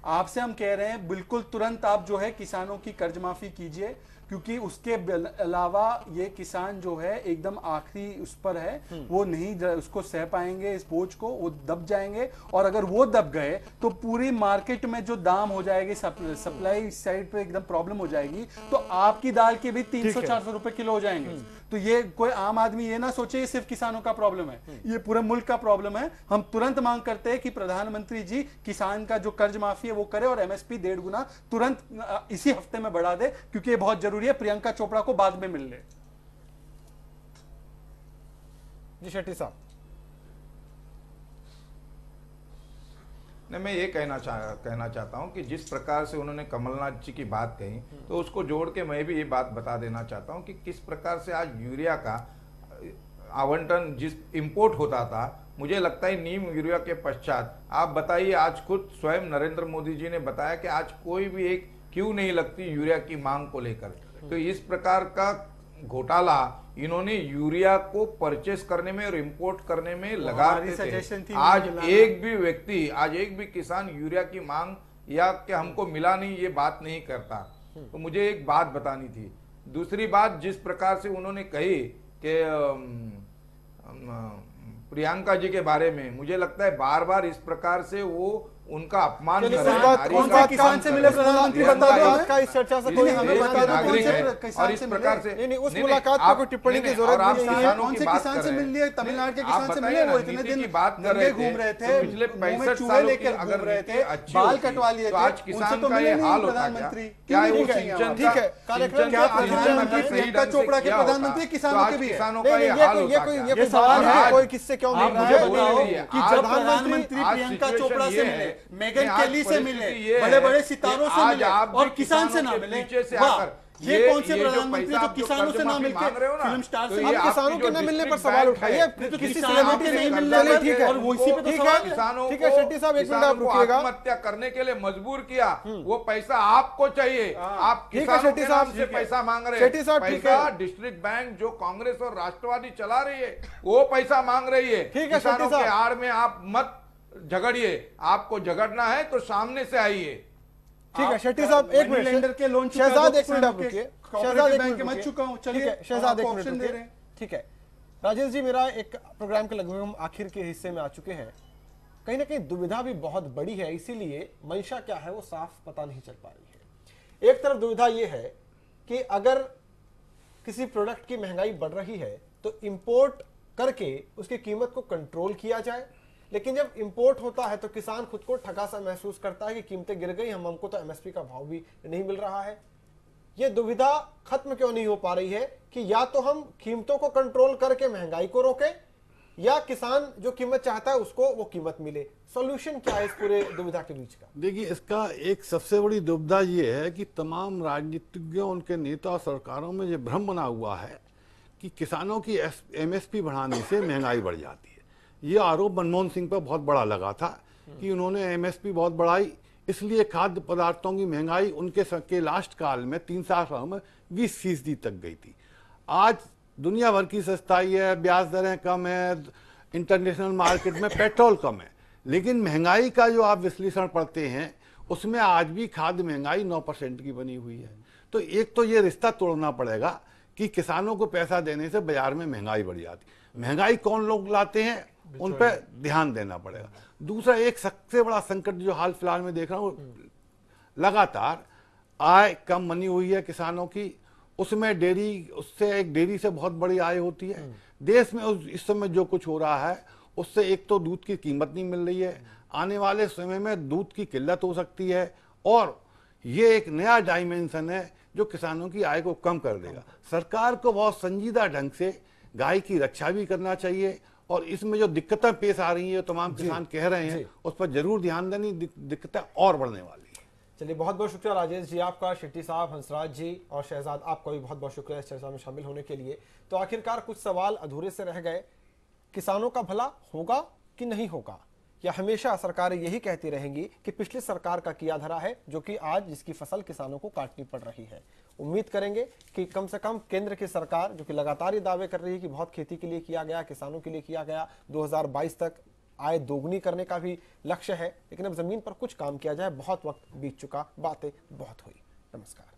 आपसे हम कह रहे हैं बिल्कुल तुरंत आप जो है किसानों की कर्ज माफी कीजिए, क्योंकि उसके अलावा ये किसान जो है एकदम आखिरी उस पर है, वो नहीं उसको सह पाएंगे इस बोझ को, वो दब जाएंगे, और अगर वो दब गए तो पूरी मार्केट में जो दाम हो जाएगी, सप्लाई साइड पे एकदम प्रॉब्लम हो जाएगी, तो आपकी दाल के भी 300-400 रुपए किलो हो जाएंगे। तो ये कोई आम आदमी ये ना सोचे ये सिर्फ किसानों का प्रॉब्लम है, ये पूरे मुल्क का प्रॉब्लम है। हम तुरंत मांग करते हैं कि प्रधानमंत्री जी किसान का जो कर्ज माफी है वो करे और MSP 1.5 गुना तुरंत इसी हफ्ते में बढ़ा दे, क्योंकि ये बहुत जरूरी है, प्रियंका चोपड़ा को बाद में मिल ले। जी शेट्टी साहब। नहीं, मैं ये कहना चाहता हूं कि जिस प्रकार से उन्होंने कमलनाथ जी की बात कही, तो उसको जोड़ के मैं भी ये बात बता देना चाहता हूं कि किस प्रकार से आज यूरिया का आवंटन जिस इंपोर्ट होता था, मुझे लगता है नीम यूरिया के पश्चात, आप बताइए, आज खुद स्वयं नरेंद्र मोदी जी ने बताया कि आज कोई भी एक क्यों नहीं लगती यूरिया की मांग को लेकर। तो इस प्रकार का घोटाला इन्होंने यूरिया को परचेस करने में और इंपोर्ट करने में लगाते थे। आज एक भी किसान यूरिया की मांग या कि हमको मिला नहीं ये बात नहीं करता। तो मुझे एक बात बतानी थी। दूसरी बात, जिस प्रकार से उन्होंने कही कि प्रियंका जी के बारे में, मुझे लगता है बार बार इस प्रकार से वो उनका अपमान कर रहे हैं। कौन सा किसान से मिले प्रधानमंत्री बता दो, आपका इस चर्चा से कोई हमें बता दो और इस प्रकार से नहीं, उस मुलाकात पर कोई टिप्पणी की जरूरत नहीं है। कौन से किसान से मिल लिए? तमिलनाडु के किसान से मिले, वो इतने दिन बात कर रहे घूम रहे थे, पिछले मुंह में 65 चूहे सालों लेकर अगर घूम रहे थे, अच्छी बाल कटवा लिए थे, आज किसान का ये हाल होता क्या है? वो सिंचन ठीक है, कार्यक्रम क्या प्रधानमंत्री प्रियंका चोपड़ा के प्रधानमंत्री किसानों के भी किसानों का ये हाल होता है। ये सवाल है, कोई किससे क्यों मिल रहा है? बताओ कि जब प्रधानमंत्री प्रियंका चोपड़ा से मिले, मेगन केली से मिले, बड़े बड़े सितारों से मिले और किसान से ना मिले, ये कौन से प्रधानमंत्री जो किसानों से ना मिलके फिल्म स्टार से? आप किसानों के ना मिलने पर सवाल उठाइए, तो किसी सेलिब्रिटी से नहीं मिलने वाले, ठीक है, और वो इसी पे तो सवाल किसानों ठीक है। शेट्टी साहब एक मिनट आप रुकिएगा। आत्महत्या करने के लिए मजबूर किया, वो पैसा आपको चाहिए, आप किसानों के नाम से पैसा मांग रहे हैं। पैसा डिस्ट्रिक्ट बैंक जो कांग्रेस और राष्ट्रवादी चला रही है वो पैसा मांग रही है। किसानों के आड़ में आप मत झगड़िए, आपको झगड़ना है तो सामने से आइए। ठीक है शेट्टी साहब एक मिनट, लेंडर के लोन शहजाद एक मिनट आप रुकिए, शहजाद एक मिनट मैं चुका हूं, चलिए शहजाद एक मिनट रुकिए। ठीक है राजेश जी, मेरा एक प्रोग्राम के लगभग हम आखिर के हिस्से में आ चुके हैं। कहीं ना कहीं दुविधा भी बहुत बड़ी है, इसीलिए मंशा क्या है वो साफ पता नहीं चल पा रही है। एक तरफ दुविधा ये है कि अगर किसी प्रोडक्ट की महंगाई बढ़ रही है तो इंपोर्ट करके उसकी कीमत को कंट्रोल किया जाए, लेकिन जब इंपोर्ट होता है तो किसान खुद को ठगा सा महसूस करता है कि कीमतें गिर गई, हमको तो एमएसपी का भाव भी नहीं मिल रहा है। ये दुविधा खत्म क्यों नहीं हो पा रही है कि या तो हम कीमतों को कंट्रोल करके महंगाई को रोकें या किसान जो कीमत चाहता है उसको वो कीमत मिले। सॉल्यूशन क्या है इस पूरे दुविधा के बीच का? देखिए, इसका एक सबसे बड़ी दुविधा ये है कि तमाम राजनीतिज्ञों, उनके नेता और सरकारों में ये भ्रम बना हुआ है कि किसानों की एमएसपी बढ़ाने से महंगाई बढ़ जाती है। ये आरोप मनमोहन सिंह पर बहुत बड़ा लगा था कि उन्होंने एमएसपी बहुत बढ़ाई, इसलिए खाद्य पदार्थों की महंगाई उनके लास्ट काल में 3 साल में 20% तक गई थी। आज दुनिया भर की सस्ताई है, ब्याज दरें कम है, इंटरनेशनल मार्केट में पेट्रोल कम है, लेकिन महंगाई का जो आप विश्लेषण पढ़ते हैं उसमें आज भी खाद्य महंगाई 9% की बनी हुई है। तो एक तो ये रिश्ता तोड़ना पड़ेगा कि किसानों को पैसा देने से बाजार में महंगाई बढ़ जाती। महंगाई कौन लोग लाते हैं उन पर ध्यान देना पड़ेगा। दूसरा, एक सबसे बड़ा संकट जो हाल फिलहाल में देख रहा हूँ, लगातार आय कम बनी हुई है किसानों की, उसमें डेयरी से बहुत बड़ी आय होती है। देश में इस समय जो कुछ हो रहा है उससे एक तो दूध की कीमत नहीं मिल रही है, आने वाले समय में दूध की किल्लत हो सकती है, और ये एक नया डायमेंशन है जो किसानों की आय को कम कर देगा। सरकार को बहुत संजीदा ढंग से गाय की रक्षा भी करना चाहिए, और इसमें जो दिक्कतें पेश आ रही है तमाम किसान कह रहे हैं उस पर जरूर ध्यान देनी, दिक्कतें और बढ़ने वाली है। चलिए, बहुत बहुत शुक्रिया राजेश जी आपका, शेट्टी साहब, हंसराज जी और शहजाद आपका भी बहुत बहुत शुक्रिया इस चर्चा में शामिल होने के लिए। तो आखिरकार कुछ सवाल अधूरे से रह गए। किसानों का भला होगा कि नहीं होगा, या हमेशा सरकारें यही कहती रहेंगी कि पिछली सरकार का किया धरा है जो कि आज जिसकी फसल किसानों को काटनी पड़ रही है। उम्मीद करेंगे कि कम से कम केंद्र की सरकार जो कि लगातार ये दावे कर रही है कि बहुत खेती के लिए किया गया, किसानों के लिए किया गया, 2022 तक आय दोगुनी करने का भी लक्ष्य है, लेकिन अब जमीन पर कुछ काम किया जाए। बहुत वक्त बीत चुका, बातें बहुत हुई। नमस्कार।